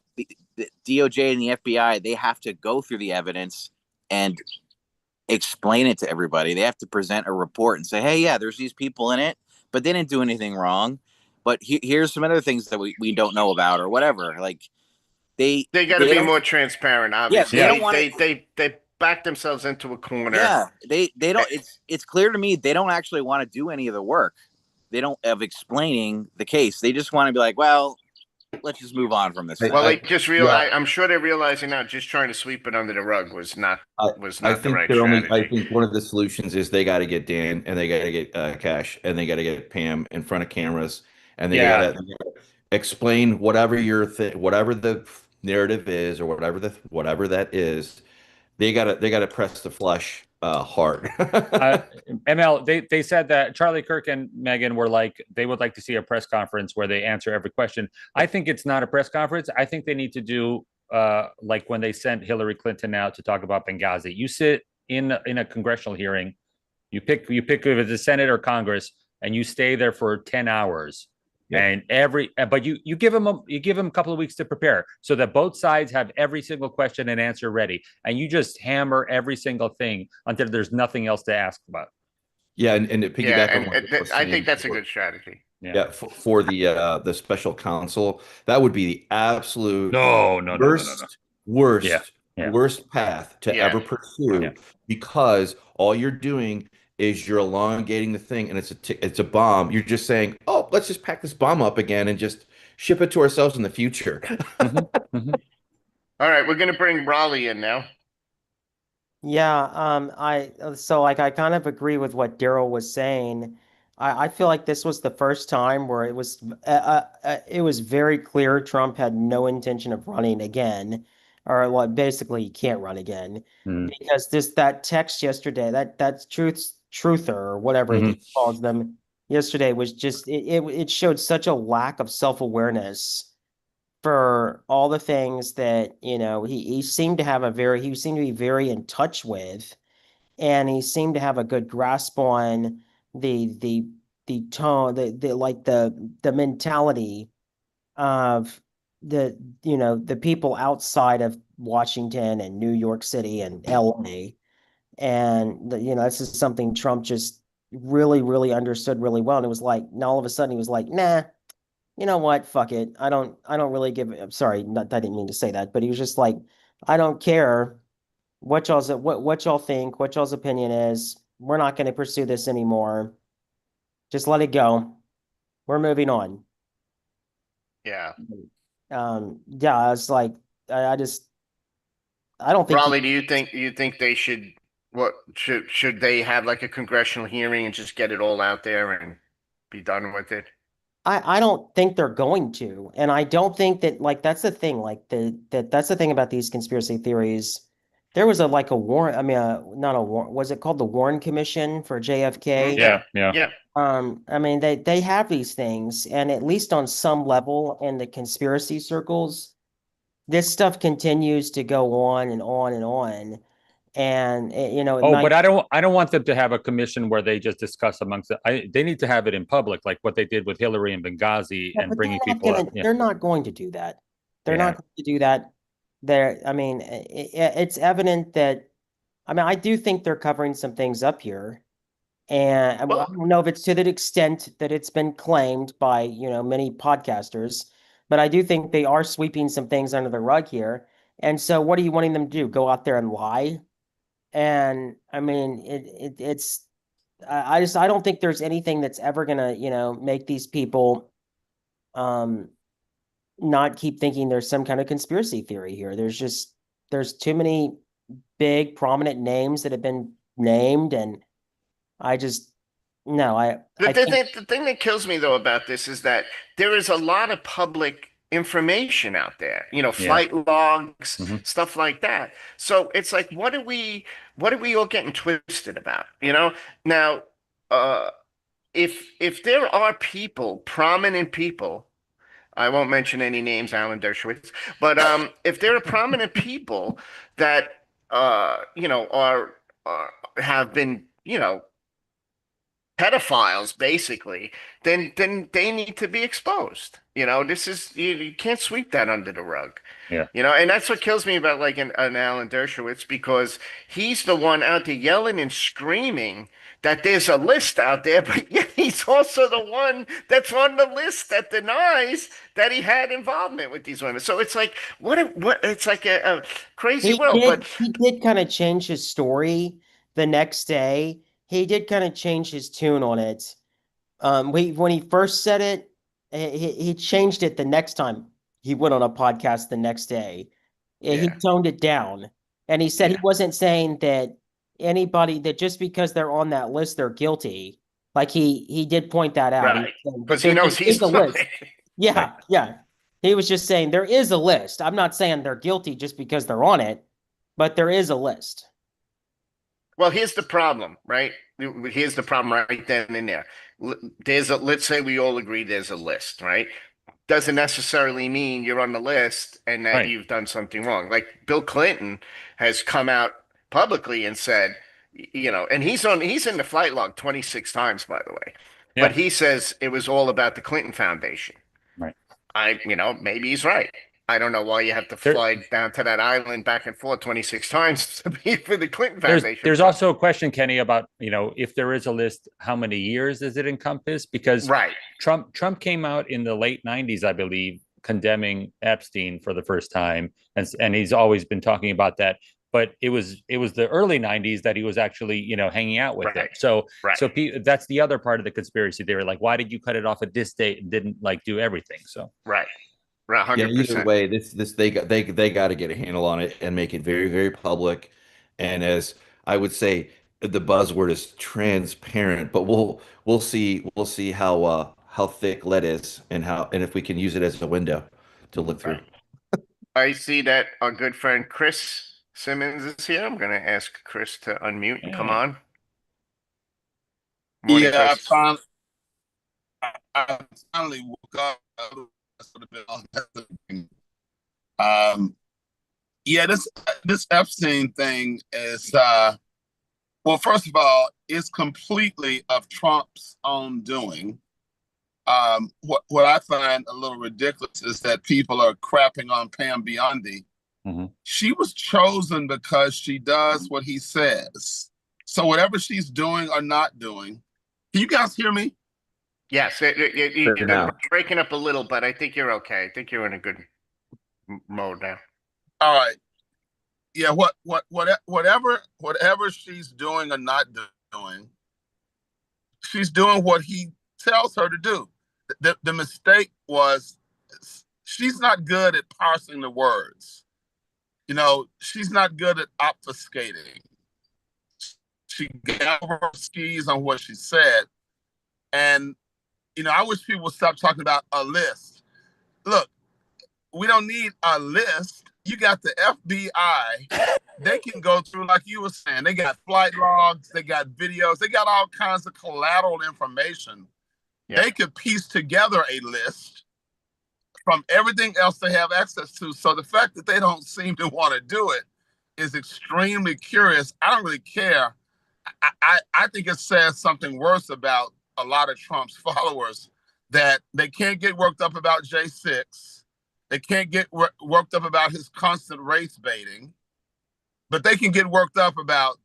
DOJ and the FBI, they have to go through the evidence and explain it to everybody. They have to present a report and say, hey, yeah, there's these people in it, but they didn't do anything wrong. But here's some other things that we don't know about or whatever. Like, they got to be more transparent, obviously. Yeah, they back themselves into a corner. Yeah, they don't. It's clear to me they don't actually want to do any of the work. They don't of explaining the case. They just want to be like, well, let's just move on from this. Well, they just realize. I'm sure they're realizing now. Just trying to sweep it under the rug was not the right strategy. I think one of the solutions is they got to get Dan and they got to get Cash and they got to get Pam in front of cameras and they got to explain whatever whatever the narrative is or whatever that is. They got to press the flesh hard. ML, they said that Charlie Kirk and Megyn were like, they would like to see a press conference where they answer every question. I think it's not a press conference. I think they need to do like when they sent Hillary Clinton out to talk about Benghazi. You sit in a congressional hearing, you pick if it's the Senate or Congress, and you stay there for 10 hours. And but you give them a couple of weeks to prepare so that both sides have every single question and answer ready, and you just hammer every single thing until there's nothing else to ask about. Yeah, and to piggyback on I think that's a good strategy. Yeah, for the special counsel, that would be the absolute worst path to ever pursue, because all you're doing is you're elongating the thing, and it's a bomb. You're just saying, oh, let's just pack this bomb up again and just ship it to ourselves in the future. All right, we're gonna bring Raleigh in now. Yeah, I kind of agree with what Daryl was saying. I feel like this was the first time where it was very clear Trump had no intention of running again, or what, basically he can't run again, because that text yesterday, that truther or whatever he calls them yesterday, was just it showed such a lack of self-awareness for all the things that he seemed to be very in touch with, and he seemed to have a good grasp on the tone, the mentality of the people outside of Washington and New York City and LA. And this is something Trump just really, really understood really well. And it was like, and all of a sudden he was like, nah, you know what? Fuck it. I don't really I'm sorry, I didn't mean to say that, but he was just like, I don't care what y'all think, what y'all's opinion is. We're not going to pursue this anymore. Just let it go. We're moving on. Yeah. Yeah, it's like I don't think Raleigh, do you think they should they have like a congressional hearing and just get it all out there and be done with it? I don't think they're going to, and I don't think that, like, that's the thing, like that's the thing about these conspiracy theories. There was a warrant. I mean, not a warrant. Was it called the Warren Commission for JFK? Yeah. I mean, they have these things, and at least on some level in the conspiracy circles, this stuff continues to go on and on and on. And but I don't want them to have a commission where they just discuss amongst they need to have it in public, like what they did with Hillary and Benghazi, and bringing people up. They're not going to do that. They're not going to do that. I mean, it's evident that I mean, I do think they're covering some things up here. And I Well, don't know if it's to the extent that it's been claimed by, many podcasters, but I do think they are sweeping some things under the rug here. And so what are you wanting them to do? Go out there and lie? And I mean, it's I don't think there's anything that's ever gonna, make these people um not keep thinking there's some kind of conspiracy theory here. There's too many big prominent names that have been named, and I just no, I think the thing that kills me though about this is that there is a lot of public information out there, Yeah. flight logs, Hmm. stuff like that. So it's like, what are we all getting twisted about? Now, uh, if there are people, prominent people, I won't mention any names, Alan Dershowitz, but if there are prominent people that are have been, pedophiles basically, then they need to be exposed. This is you can't sweep that under the rug. Yeah. And that's what kills me about like an Alan Dershowitz, because he's the one out there yelling and screaming that there's a list out there, but yet he's also the one that's on the list that denies that he had involvement with these women. So it's like what it's like a crazy world. But he did kind of change his story the next day. He did kind of change his tune on it. When he first said it, he changed it the next time he went on a podcast the next day. He yeah, toned it down, and he said he yeah, wasn't saying that anybody that just because they're on that list they're guilty. Like he did point that out. He right. said, but Because he there knows is a he's list. lying. Right. Yeah, yeah. He was just saying there is a list. I'm not saying they're guilty just because they're on it, but there is a list. Well, here's the problem, right? Here's the problem right then and there. Let's say we all agree there's a list, right? Doesn't necessarily mean you're on the list and that Right. you've done something wrong. Like Bill Clinton has come out publicly and said, and he's in the flight log 26 times, by the way. But Yeah. he says it was all about the Clinton Foundation. Right. Maybe he's right. I don't know why you have to There, fly down to that island back and forth 26 times to be for the Clinton there's Foundation. there's also a question, Kenny, about if there is a list, how many years does it encompass? Because Right. Trump came out in the late 90s, I believe, condemning Epstein for the first time, and he's always been talking about that. But it was the early 90s that he was actually hanging out with them. Right. So Right. that's the other part of the conspiracy theory. Like, why did you cut it off at this date and didn't like do everything? So Right. Right. Yeah, either 100%. way, this they got to get a handle on it and make it very, very public. And as I would say, the buzzword is transparent, but we'll see how thick lead is and if we can use it as a window to look through. Right. I see that our good friend Chris Simmons is here. I'm going to ask Chris to unmute and come yeah. on. Morning, Yeah, Chris. I finally woke up. Um, yeah, this Epstein thing is well, first of all, it's completely of Trump's own doing. What I find a little ridiculous is that people are crapping on Pam Biondi. Mm-hmm. She was chosen because she does what he says. So whatever she's doing or not doing, can you guys hear me? Yes, For you're now. breaking up a little, but I think you're okay. I think you're in a good mode now. All right. Yeah, whatever she's doing or not doing, she's doing what he tells her to do. The mistake was she's not good at parsing the words. She's not good at obfuscating. She got over her skis on what she said. And, I wish people would stop talking about a list. Look, we don't need a list. You got the FBI. They can go through, like you were saying, they got flight logs, they got videos, they got all kinds of collateral information. Yeah. They could piece together a list from everything else they have access to. So the fact that they don't seem to want to do it is extremely curious. I don't really care. I think it says something worse about a lot of Trump's followers, that they can't get worked up about J6. They can't get worked up about his constant race baiting, but they can get worked up about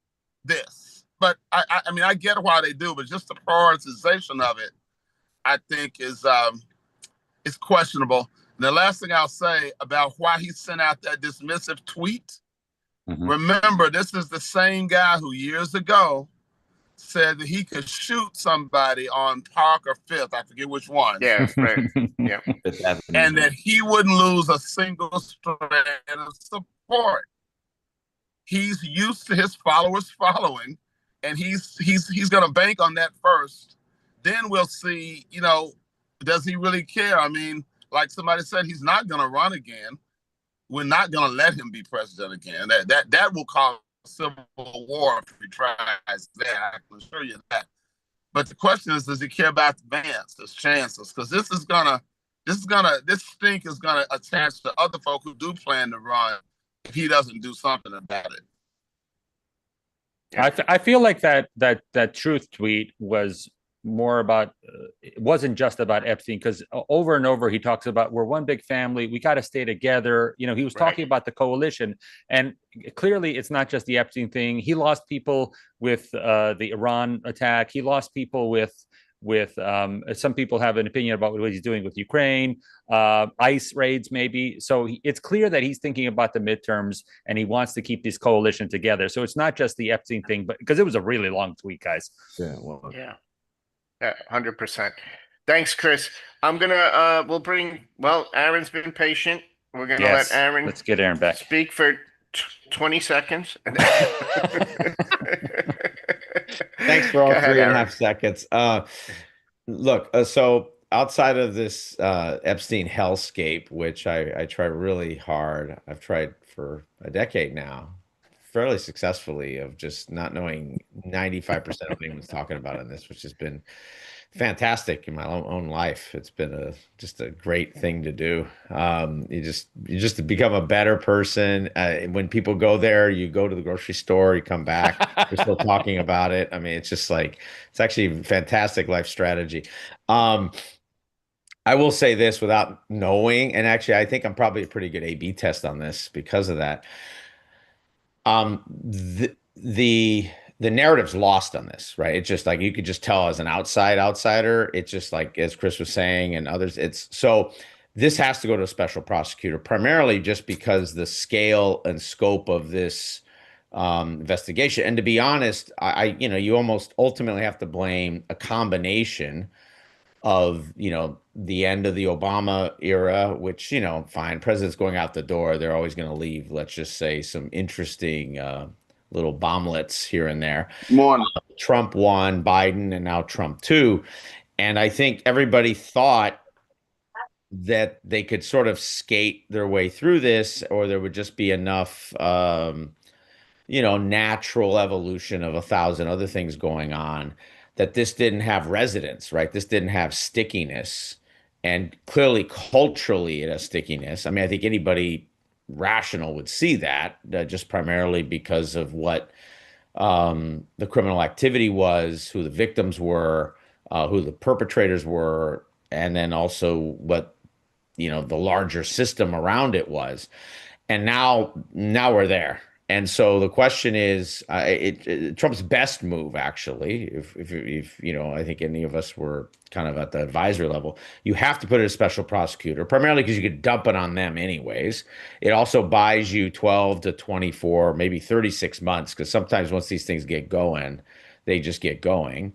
this. But I mean, I get why they do, but just the prioritization of it, I think, is questionable. And the last thing I'll say about why he sent out that dismissive tweet. Mhm. Remember, this is the same guy who years ago said that he could shoot somebody on Park or Fifth, I forget which one, Yeah, right. Yeah. Fifth Avenue. and that he wouldn't lose a single strand of support. He's used to his followers following, and he's going to bank on that first. Then we'll see, does he really care? I mean, like somebody said, he's not going to run again. We're not going to let him be president again. That will cause civil war if he tries that. I can assure you that. But the question is, does he care about Vance, his chances? Because this stink is gonna attach to other folk who do plan to run if he doesn't do something about it. I feel like that truth tweet was more about it wasn't just about Epstein, because over and over he talks about we're one big family, we got to stay together. He was talking about the coalition, and clearly it's not just the Epstein thing. He lost people with the Iran attack. He lost people with some people have an opinion about what he's doing with Ukraine, ICE raids maybe. So it's clear that he's thinking about the midterms and he wants to keep this coalition together. So it's not just the Epstein thing, but because it was a really long tweet, guys. Yeah, well, Yeah. 100%. Thanks, Chris. Aaron's been patient. We're gonna let Aaron let's get Aaron back. speak for 20 seconds. Thanks for all Go ahead, 3.5 seconds. Look, so outside of this Epstein hellscape, which I try really hard, I've tried for a decade now, fairly successfully, of just not knowing 95% of what anyone's talking about in this, which has been fantastic in my own life. It's been just a great thing to do. You just become a better person. When people go there, you go to the grocery store, you come back, we're still talking about it. I mean, it's just like, it's actually a fantastic life strategy. I will say this without knowing, and actually I think I'm probably a pretty good A/B test on this because of that. The narrative's lost on this, right? It's just like you could just tell as an outsider. It's just like, as Chris was saying and others, so this has to go to a special prosecutor, primarily just because the scale and scope of this investigation. And to be honest, you almost ultimately have to blame a combination of, the end of the Obama era, which, fine, presidents going out the door, they're always going to leave, let's just say, some interesting little bomblets here and there. Morning. Trump 1, Biden, and now Trump 2. And I think everybody thought that they could sort of skate their way through this, or there would just be enough, natural evolution of 1,000 other things going on, that this didn't have resonance, right? This didn't have stickiness. And clearly, culturally, it has stickiness. I mean, I think anybody rational would see that, just primarily because of what the criminal activity was, who the victims were, who the perpetrators were, and then also what, the larger system around it was. And now we're there. And so the question is, Trump's best move, actually, if I think any of us were kind of at the advisory level, you have to put it as a special prosecutor, primarily because you could dump it on them anyways. It also buys you 12 to 24, maybe 36 months, because sometimes once these things get going, they just get going.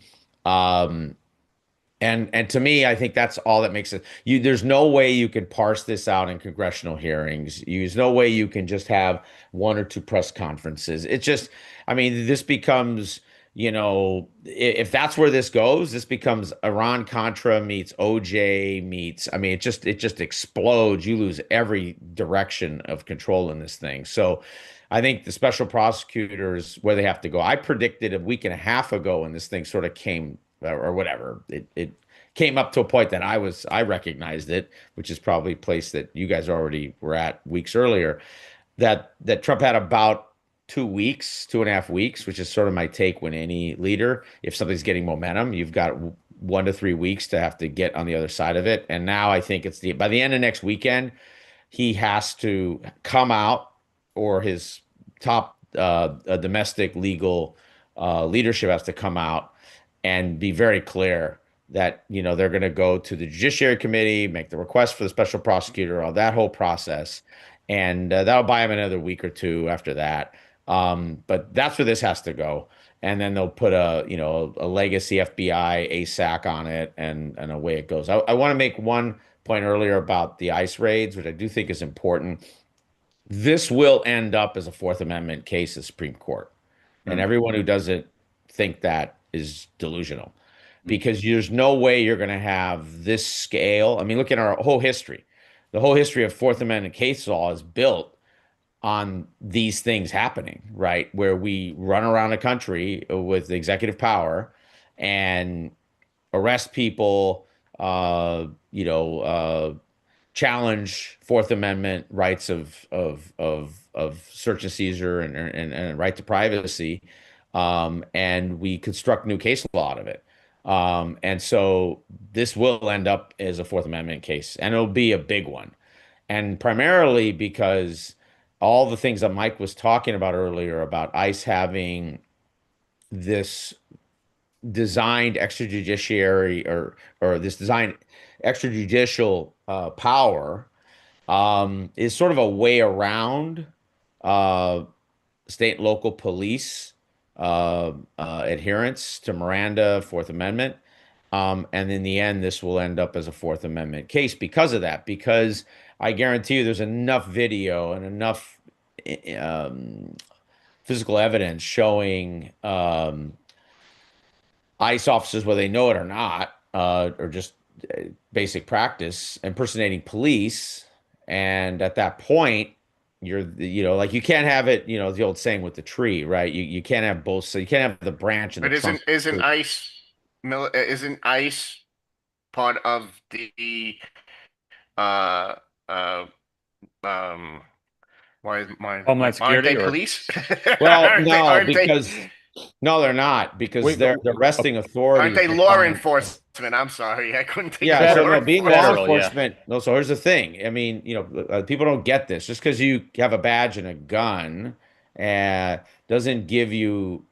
And to me, I think that's all that makes it. There's no way you can parse this out in congressional hearings. There's no way you can just have 1 or 2 press conferences. It's just, I mean, this becomes, if that's where this goes, this becomes Iran-Contra meets OJ meets, I mean, it just explodes. You lose every direction of control in this thing. So I think the special prosecutors, where they have to go. I predicted a week and a half ago when this thing sort of came, or whatever, it came up to a point that I recognized it, which is probably a place that you guys already were at weeks earlier, that Trump had about 2 weeks, 2.5 weeks, which is sort of my take when any leader, if something's getting momentum, you've got 1 to 3 weeks to have to get on the other side of it. And now I think by the end of next weekend, he has to come out, or his top domestic legal leadership has to come out and be very clear that, they're going to go to the Judiciary Committee, make the request for the special prosecutor, all that whole process. And that'll buy them another week or two after that. But that's where this has to go. And then they'll put a legacy FBI ASAC on it, and away it goes. I want to make one point earlier about the ICE raids, which I do think is important. This will end up as a Fourth Amendment case at Supreme Court. And everyone who doesn't think that is delusional, because there's no way you're going to have this scale. I mean, look at our whole history. The whole history of Fourth Amendment case law is built on these things happening, right? Where we run around the country with executive power and arrest people, challenge Fourth Amendment rights of search and seizure and right to privacy, and we construct new case law out of it. And so this will end up as a Fourth Amendment case, and it'll be a big one, and primarily because all the things that Mike was talking about earlier about ICE having this designed extrajudiciary or this designed extrajudicial power is sort of a way around state and local police adherence to Miranda, Fourth Amendment. And in the end, this will end up as a Fourth Amendment case because of that, because I guarantee you there's enough video and enough physical evidence showing ICE officers, whether they know it or not, or just basic practice, impersonating police. And at that point, like you can't have it, the old saying with the tree, right? You can't have both. So you can't have the branch and But the trunk. isn't ICE part of the uh uh why is my Homeland aren't they Security, or police? Well, Aren't they, no, aren't they because no, they're not, because wait, they're the arresting authority aren't they is law defined. enforcement? I'm sorry, I couldn't think Yeah, of so law no, being law enforcement. Federal, yeah. enforcement. No, so here's the thing. I mean, people don't get this. Just because you have a badge and a gun, doesn't give you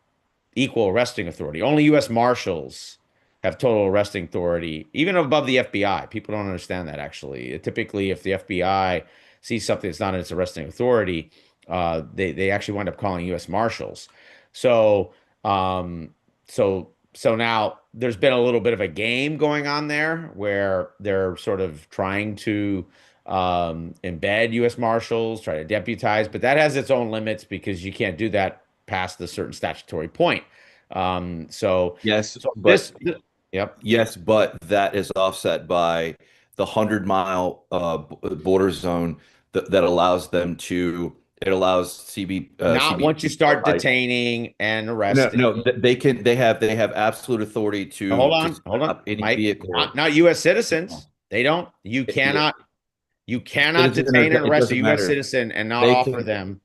equal arresting authority. Only U.S. Marshals have total arresting authority, even above the FBI. People don't understand that, actually. Typically, if the FBI sees something that's not in its arresting authority, they actually wind up calling U.S. Marshals. So, so now there's been a little bit of a game going on there where they're sort of trying to embed U.S. Marshals, try to deputize, but that has its own limits because you can't do that past a certain statutory point. So Yes, so but yep. yes, but that is offset by the 100-mile border zone that allows them to. It allows Not once you start CB. detaining and No, arresting. no, they have absolute authority Hold to on, stop any Mike. vehicle. Not U.S. citizens. They don't. You cannot detain and It arrest a doesn't U.S. matter. citizen and not They offer can them.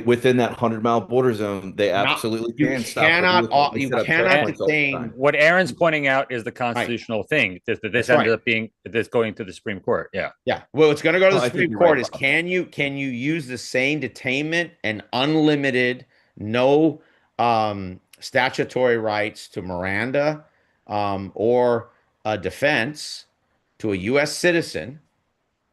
within that 100-mile border zone. They Not absolutely you can stop a vehicle and you set up cannot checkpoints all the detain. time. what Aaron's pointing out is the Right. constitutional thing. This That's ended right. up being this going to the Supreme Court. Yeah. Yeah. Well, it's going to go to No, the I think Supreme you're Court right, is Bob. can you use the same detainment and unlimited, no statutory rights to Miranda or a defense to a U.S. citizen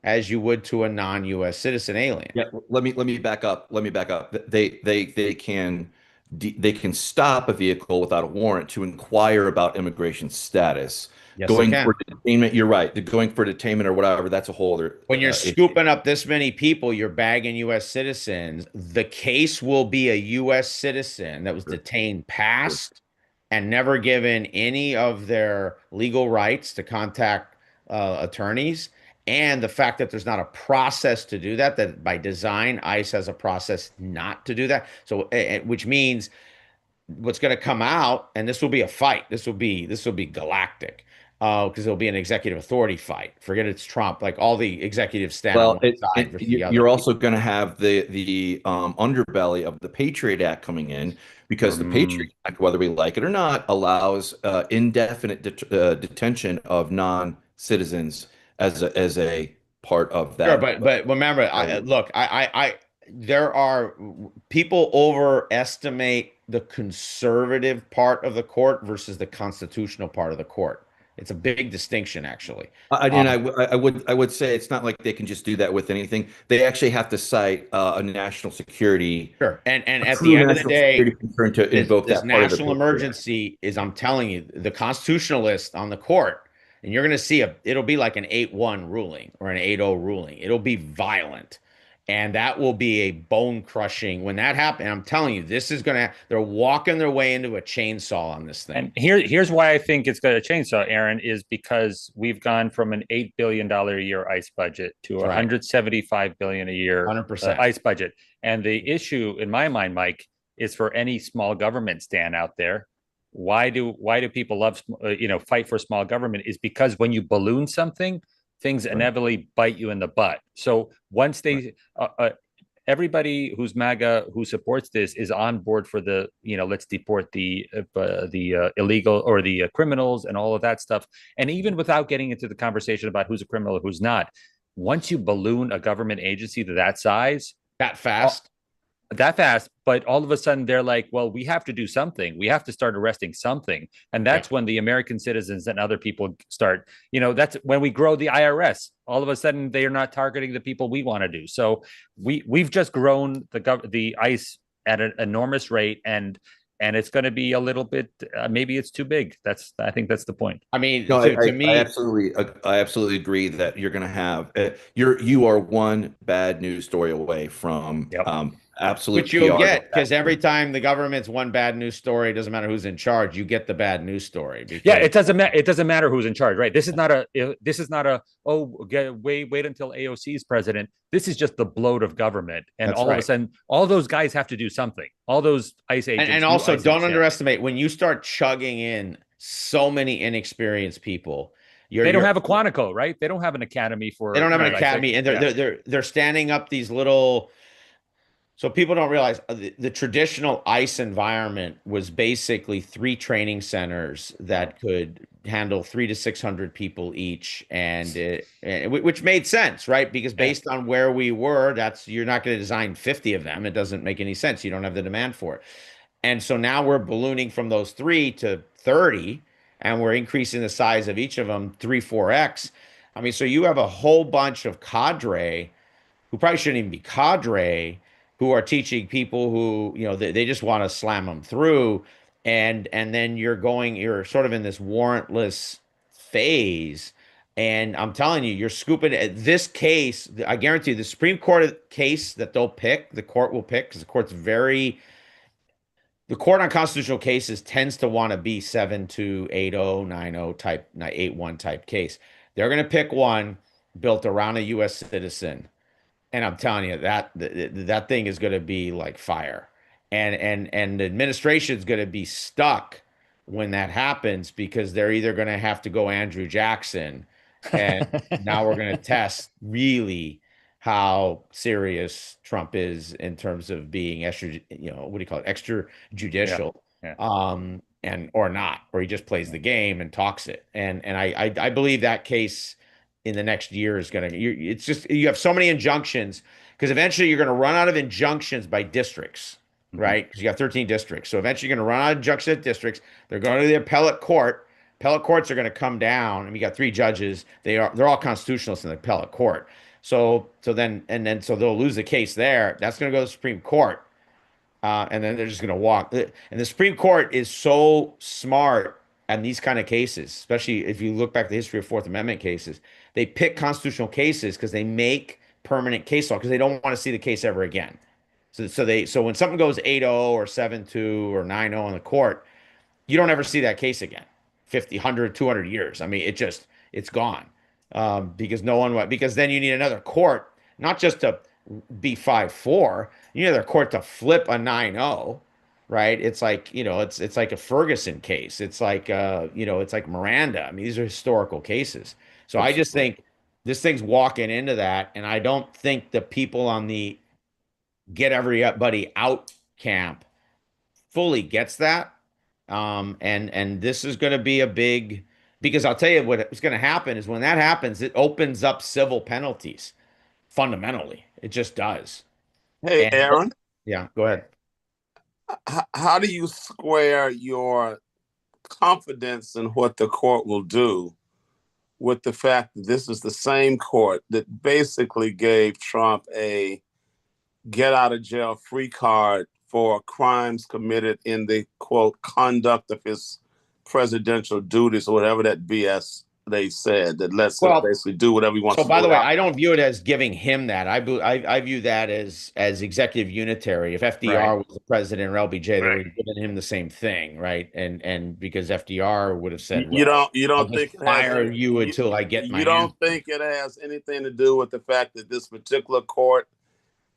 as you would to a non-U.S. citizen alien? Yeah, let me back up. Let me back up. They can stop a vehicle without a warrant to inquire about immigration status. Yes, they Going can. for detainment, you're right. Going for detainment or whatever, that's a whole other When you're issue. scooping up this many people, you're bagging U.S. citizens. The case will be a U.S. citizen that was detained past and never given any of their legal rights to contact attorneys. And the fact that there's not a process to do that, that by design, ICE has a process not to do that. So, which means what's going to come out, and this will be a fight. This will be galactic, because it'll be an executive authority fight. Forget it's Trump. Like all the executives stand on Well, one side versus the other. you're also going to have the underbelly of the Patriot Act coming in, because the Patriot Act, whether we like it or not, allows indefinite detention of non-citizens as a part of Sure, that. but remember, there are people overestimate the conservative part of the court versus the constitutional part of the court. It's a big distinction, actually. And I would say it's not like they can just do that with anything. They actually have to cite a national security, Sure. And a at the true end of the national security day, concern to this invoke this that part of the national bill. Yeah. emergency is, I'm telling you, the constitutionalist on the court, and you're going to see it'll be like an 8-1 ruling or an 8-0 ruling. It'll be violent. And that will be a bone crushing. When that happens, I'm telling you, they're walking their way into a chainsaw on this thing. And here's why I think it's going to change, so Aaron, is because we've gone from an $8 billion a year ICE budget to That's right. 175 billion a year 100%. ICE budget. And the issue in my mind, Mike, is for any small government stand out there. Why do people love fight for small government? Is because when you balloon something, things inevitably bite you in the butt. So once they everybody who's MAGA who supports this is on board for the let's deport the illegal or the criminals and all of that stuff. And even without getting into the conversation about who's a criminal or who's not, once you balloon a government agency to that size, that fast, but all of a sudden they're like, well, we have to do something. We have to start arresting something. And that's when the American citizens and other people start, that's when we grow the IRS. All of a sudden they are not targeting the people we want to do. So we've just grown the ICE at an enormous rate, and it's going to be a little bit, maybe it's too big. I think that's the point. I mean, No, to me, I absolutely agree that you're going to have you are one bad news story away from absolute which you'll PR get, because every time the government's one bad news story, it doesn't matter who's in charge, you get the bad news story. It doesn't matter who's in charge, right? This is not a wait until AOC is president. This is just the bloat of government, and That's all right. of a sudden, all those guys have to do something. All those ICE agents, and also don't underestimate when you start chugging in so many inexperienced people. They don't have a Quantico, right? They don't have an academy for. They don't have an academy, and they're standing up these little. So people don't realize the traditional ICE environment was basically 3 training centers that could handle 300 to 600 people each, and which made sense, right? Because based on where we were, you're not going to design 50 of them. It doesn't make any sense. You don't have the demand for it. And so now we're ballooning from those 3 to 30, and we're increasing the size of each of them 3, 4x. I mean, so you have a whole bunch of cadre who probably shouldn't even be cadre, who are teaching people who, they just want to slam them through. And then you're sort of in this warrantless phase. And I'm telling you, you're scooping at this case. I guarantee you, the Supreme Court case that they'll pick, the court will pick, because the court on constitutional cases tends to want to be 7-2, 8-0, 9-0 type, 8-1 type case. They're going to pick one built around a U.S. citizen. And I'm telling you that thing is going to be like fire, and the administration is going to be stuck when that happens, because they're either going to have to go Andrew Jackson, and now we're going to test really how serious Trump is in terms of being extrajudicial, and or not, or he just plays the game and talks it, and I believe that case in the next year is going to, it's just, you have so many injunctions, because eventually you're going to run out of injunctions by districts, right? Because you have 13 districts. So eventually you're going to run out of injunctions at districts. They're going to the appellate court. Appellate courts are going to come down, and you got 3 judges. They're all constitutionalists in the appellate court. So they'll lose the case there. That's going to go to the Supreme Court. And then they're just going to walk. And the Supreme Court is so smart in these kind of cases, especially if you look back at the history of Fourth Amendment cases. They pick constitutional cases because they make permanent case law, because they don't want to see the case ever again. So when something goes 8-0 or 7-2 or 9-0 in the court, you don't ever see that case again. 50, 100, 200 years. I mean, it's gone. Because then you need another court, not just to be 5-4, you need another court to flip a 9-0. Right? It's like, it's like a Ferguson case. It's like, it's like Miranda. I mean, these are historical cases. So I just think this thing's walking into that. And I don't think the people on the get everybody out camp fully gets that. And this is going to be a big, because I'll tell you what's going to happen is when that happens, it opens up civil penalties fundamentally. It just does. Hey, And Aaron, yeah, go ahead. how do you square your confidence in what the court will do with the fact that this is the same court that basically gave Trump a get out of jail free card for crimes committed in the quote conduct of his presidential duties or whatever that BS they said that lets him Well, basically do whatever he wants so to do by the way, without. I don't view it as giving him that. I view that as executive unitary. If Right. FDR was the president or LBJ, they would Right. have given him the same thing, right? And because FDR would have said, You well, don't you I'll don't just think it has fire any you until I get my you don't answer. think it has anything to do with the fact that this particular court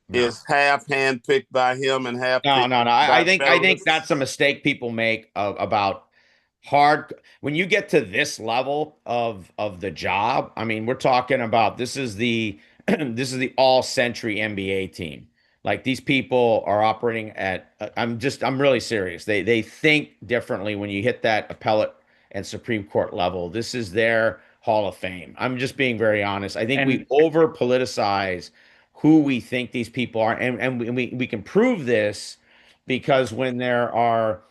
No. is half handpicked by him and half No, picked no, no. by I think Federalists? that's a mistake people make about hard when you get to this level of the job. I mean, we're talking about this is the this is the all-century NBA team. Like these people are operating at I'm really serious. They think differently when you hit that appellate and Supreme Court level. This is their Hall of Fame. I'm just being very honest. I think we And over politicize who we think these people are, and we can prove this because when there are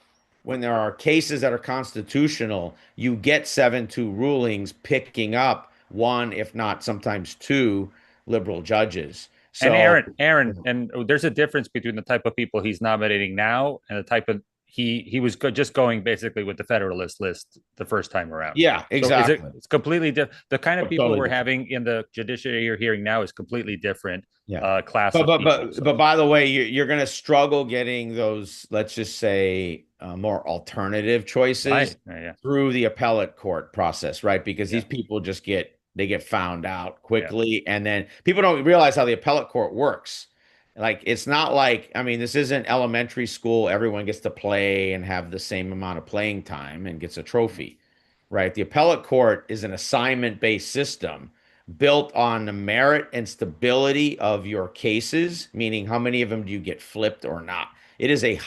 cases that are constitutional, you get 7-2 rulings picking up one, if not sometimes two, liberal judges. And So, Aaron, and there's a difference between the type of people he's nominating now and the type of he was just going basically with the Federalist list the first time around. yeah, So is exactly. it's completely different. The kind of people Totally we're different. having in the judiciary you're hearing now is completely different Yeah. class But of but people. but So but by the way, you're going to struggle getting those, let's just say, more alternative choices right, yeah, through the appellate court process, right? Because yeah, these people just get found out yeah. quickly, and then people don't realize how the appellate court works. Like it's not like, I mean, this isn't elementary school. Everyone gets to play and have the same amount of playing time and gets a trophy, right? The appellate court is an assignment-based system built on the merit and stability of your cases, meaning how many of them do you get flipped or not. It is a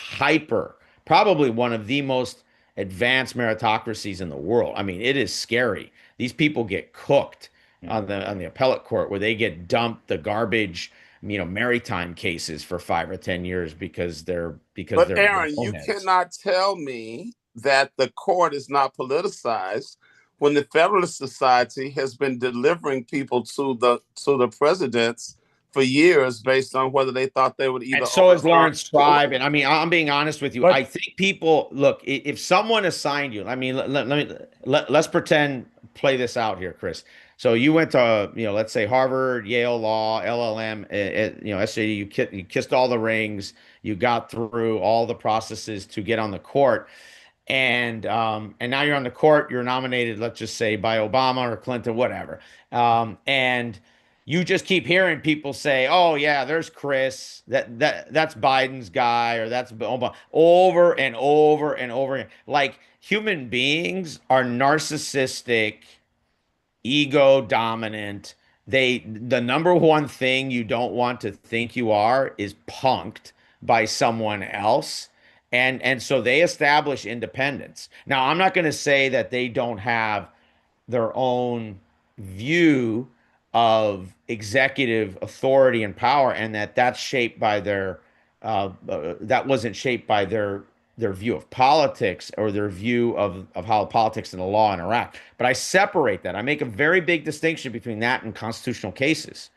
probably one of the most advanced meritocracies in the world. I mean, it is scary. These people get cooked Yeah. on the appellate court where they get dumped the garbage, maritime cases for 5 or 10 years because But they're Aaron, you boneheads. cannot tell me that the court is not politicized when the Federalist Society has been delivering people to the presidents for years based on whether they thought they would either And so is overturn. Lawrence Tribe. And I mean, I'm being honest with you. But I think people look, if someone assigned you, I mean, let's pretend, play this out here, Chris. So you went to, let's say Harvard, Yale Law, LLM, SJD, you kissed all the rings, you got through all the processes to get on the court. And now you're on the court, you're nominated, let's just say by Obama or Clinton, whatever. And you just keep hearing people say, "Oh yeah, there's Chris. That's Biden's guy, or that's Obama," over and over and over again. Like human beings are narcissistic, ego dominant. The number one thing you don't want to think you are is punked by someone else. And so they establish independence. Now, I'm not going to say that they don't have their own view of executive authority and power, and that's shaped by that wasn't shaped by their view of politics or their view of how politics and the law interact. But I separate that. I make a very big distinction between that and constitutional cases,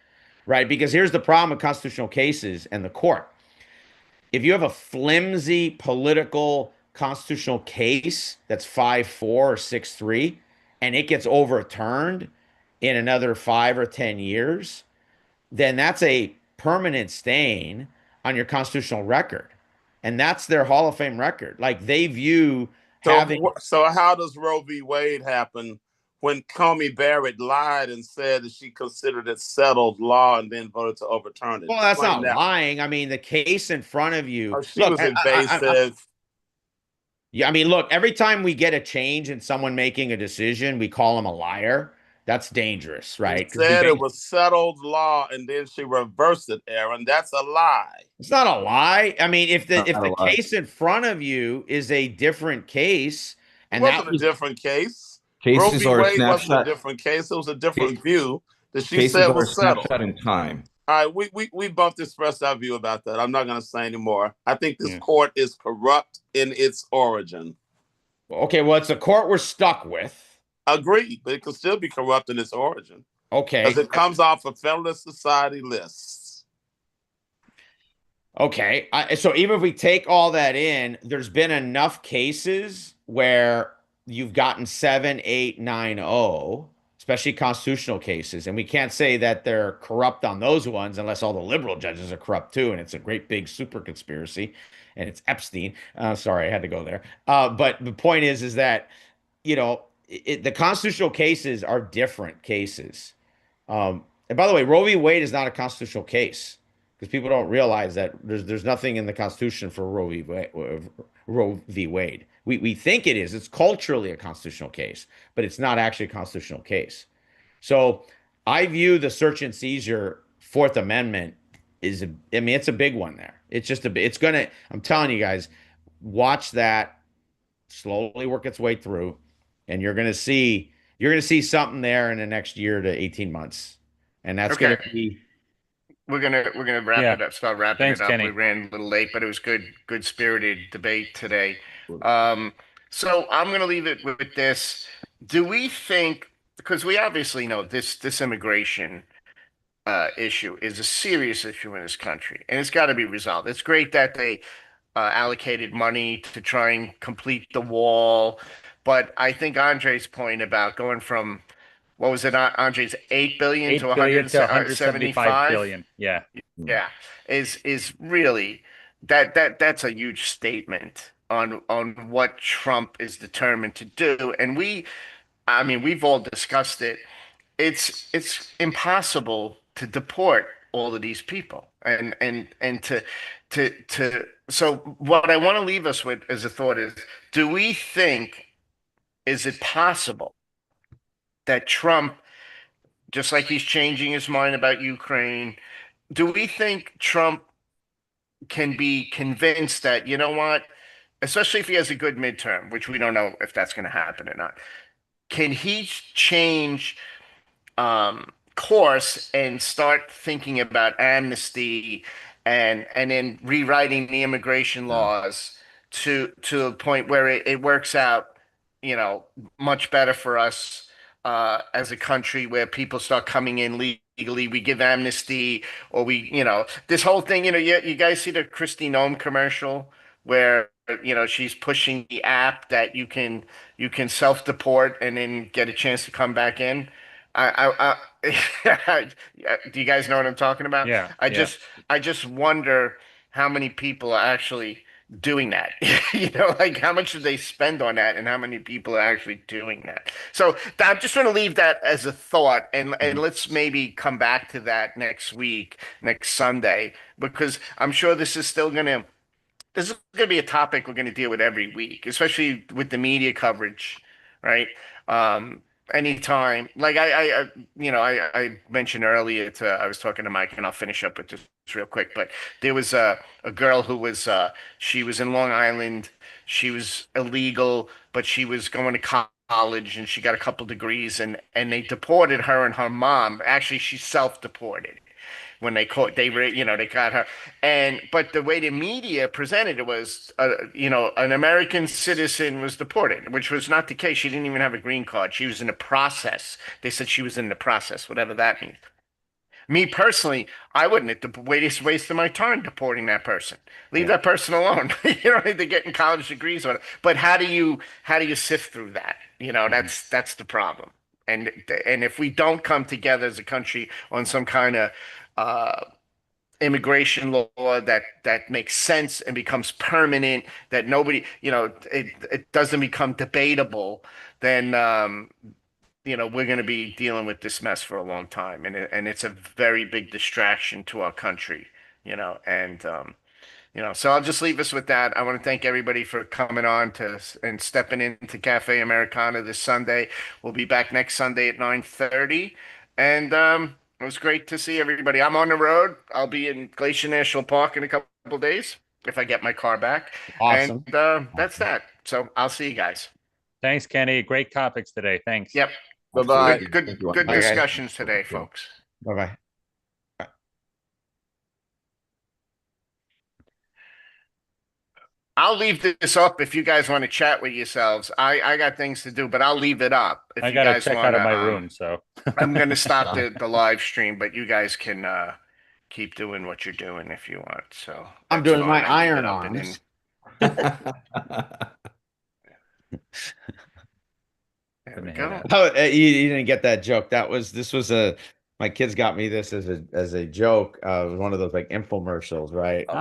right? Because here's the problem with constitutional cases and the court. If you have a flimsy political constitutional case that's 5-4 or 6-3, and it gets overturned in another 5 or 10 years, then that's a permanent stain on your constitutional record. And that's their Hall of Fame record. Like they view having. So how does Roe v. Wade happen when Comey Barrett lied and said that she considered it settled law and then voted to overturn it? Well, that's Explain not that. lying. I mean, the case in front of you. Or she Look, was evasive. yeah, I mean, look, every time we get a change in someone making a decision, we call them a liar. That's dangerous, She right? Because said it was settled law and then she reversed it, Aaron. That's a lie. it's not a lie. I mean, if Not the a lie. case in front of you is a different case, It and that wasn't a was different case. Roe Cases v. are a Wade wasn't a snapshot. different case. It was a different view that she Cases said are a was settled. snapshot in time. All right, we both expressed our view about that. I'm not going to say anymore. I think this Yeah. court is corrupt in its origin. Okay, well, it's a court we're stuck with. Agreed, but it can still be corrupt in its origin because Okay. it comes off of Federalist Society lists. Okay. So even if we take all that in, there's been enough cases where you've gotten 7, 8, 9, 0, especially constitutional cases. And we can't say that they're corrupt on those ones unless all the liberal judges are corrupt too. And it's a great big super conspiracy. And it's Epstein. Sorry, I had to go there. But the point is that, the constitutional cases are different cases. And by the way, Roe v. Wade is not a constitutional case because people don't realize that there's nothing in the Constitution for Roe v. Wade. We think it is. It's culturally a constitutional case, but it's not actually a constitutional case. So I view the search and seizure Fourth Amendment it's a big one there. It's just I'm telling you guys, watch that slowly work its way through, and you're gonna see something there in the next year to 18 months. And that's Okay. gonna be We're gonna wrap Yeah. it up. Start wrapping Thanks, it up. Kenny. We ran a little late, but it was good spirited debate today. So I'm gonna leave it with this. Do we think, because we obviously know this immigration issue is a serious issue in this country, and it's got to be resolved. It's great that they allocated money to try and complete the wall, but I think Andre's point about going from, what was it, Andre's, 8 billion to 8 billion to 175 175? billion. Yeah. Yeah, is really that's a huge statement on what Trump is determined to do. And I mean, we've all discussed it. It's impossible to deport all of these people, and so what I want to leave us with as a thought is, do we think, is it possible that Trump, just like he's changing his mind about Ukraine, do we think Trump can be convinced that, you know what, especially if he has a good midterm, which we don't know if that's going to happen or not, can he change course and start thinking about amnesty and then rewriting the immigration laws to a point where it works out, much better for us as a country, where people start coming in legally, we give amnesty, or this whole thing, you guys see the Kristi Noem commercial where, she's pushing the app that you can self-deport and then get a chance to come back in. Do you guys know what I'm talking about? Yeah. I Yeah. just I just wonder how many people are actually doing that. Like, how much do they spend on that, and how many people are actually doing that? So I'm just going to leave that as a thought, and let's maybe come back to that next week, next Sunday, because I'm sure this is going to be a topic we're going to deal with every week, especially with the media coverage, right? Um, Anytime, like I mentioned earlier I was talking to Mike, and I'll finish up with this real quick, but there was a girl who was she was in Long Island. She was illegal, but she was going to college, and she got a couple degrees, and they deported her and her mom. Actually, she self-deported when they got her. But the way the media presented it was, an American citizen was deported, which was not the case. She didn't even have a green card. She was in the process. They said she was in the process, whatever that means. Me personally, I wouldn't have wasted my time deporting that person. Leave that person alone. You don't need to get in college degrees on it. But how do you sift through that? That's the problem. And if we don't come together as a country on some kind of uh, immigration law that makes sense and becomes permanent, that nobody, it doesn't become debatable, then we're going to be dealing with this mess for a long time, and it's a very big distraction to our country, and so I'll just leave us with that. I want to thank everybody for coming on and stepping into Cafe Americana this Sunday. We'll be back next Sunday at 9:30, and it was great to see everybody. I'm on the road. I'll be in Glacier National Park in a couple days if I get my car back. awesome. And that's that. So I'll see you guys. Thanks, Kenny. Great topics today. Thanks. Yep. Bye-bye. Good Thank you. good Bye, guys. discussions today, folks. Bye bye. I'll leave this up if you guys want to chat with yourselves. I got things to do, but I'll leave it up if I you gotta guys check want out of to. my room, so I'm gonna stop the live stream, but you guys can keep doing what you're doing if you want. So I'm that's doing fine. my I'll leave iron it up and then there we go. Oh, you didn't get that joke. This was a my kids got me this as a joke. One of those like infomercials, right? oh,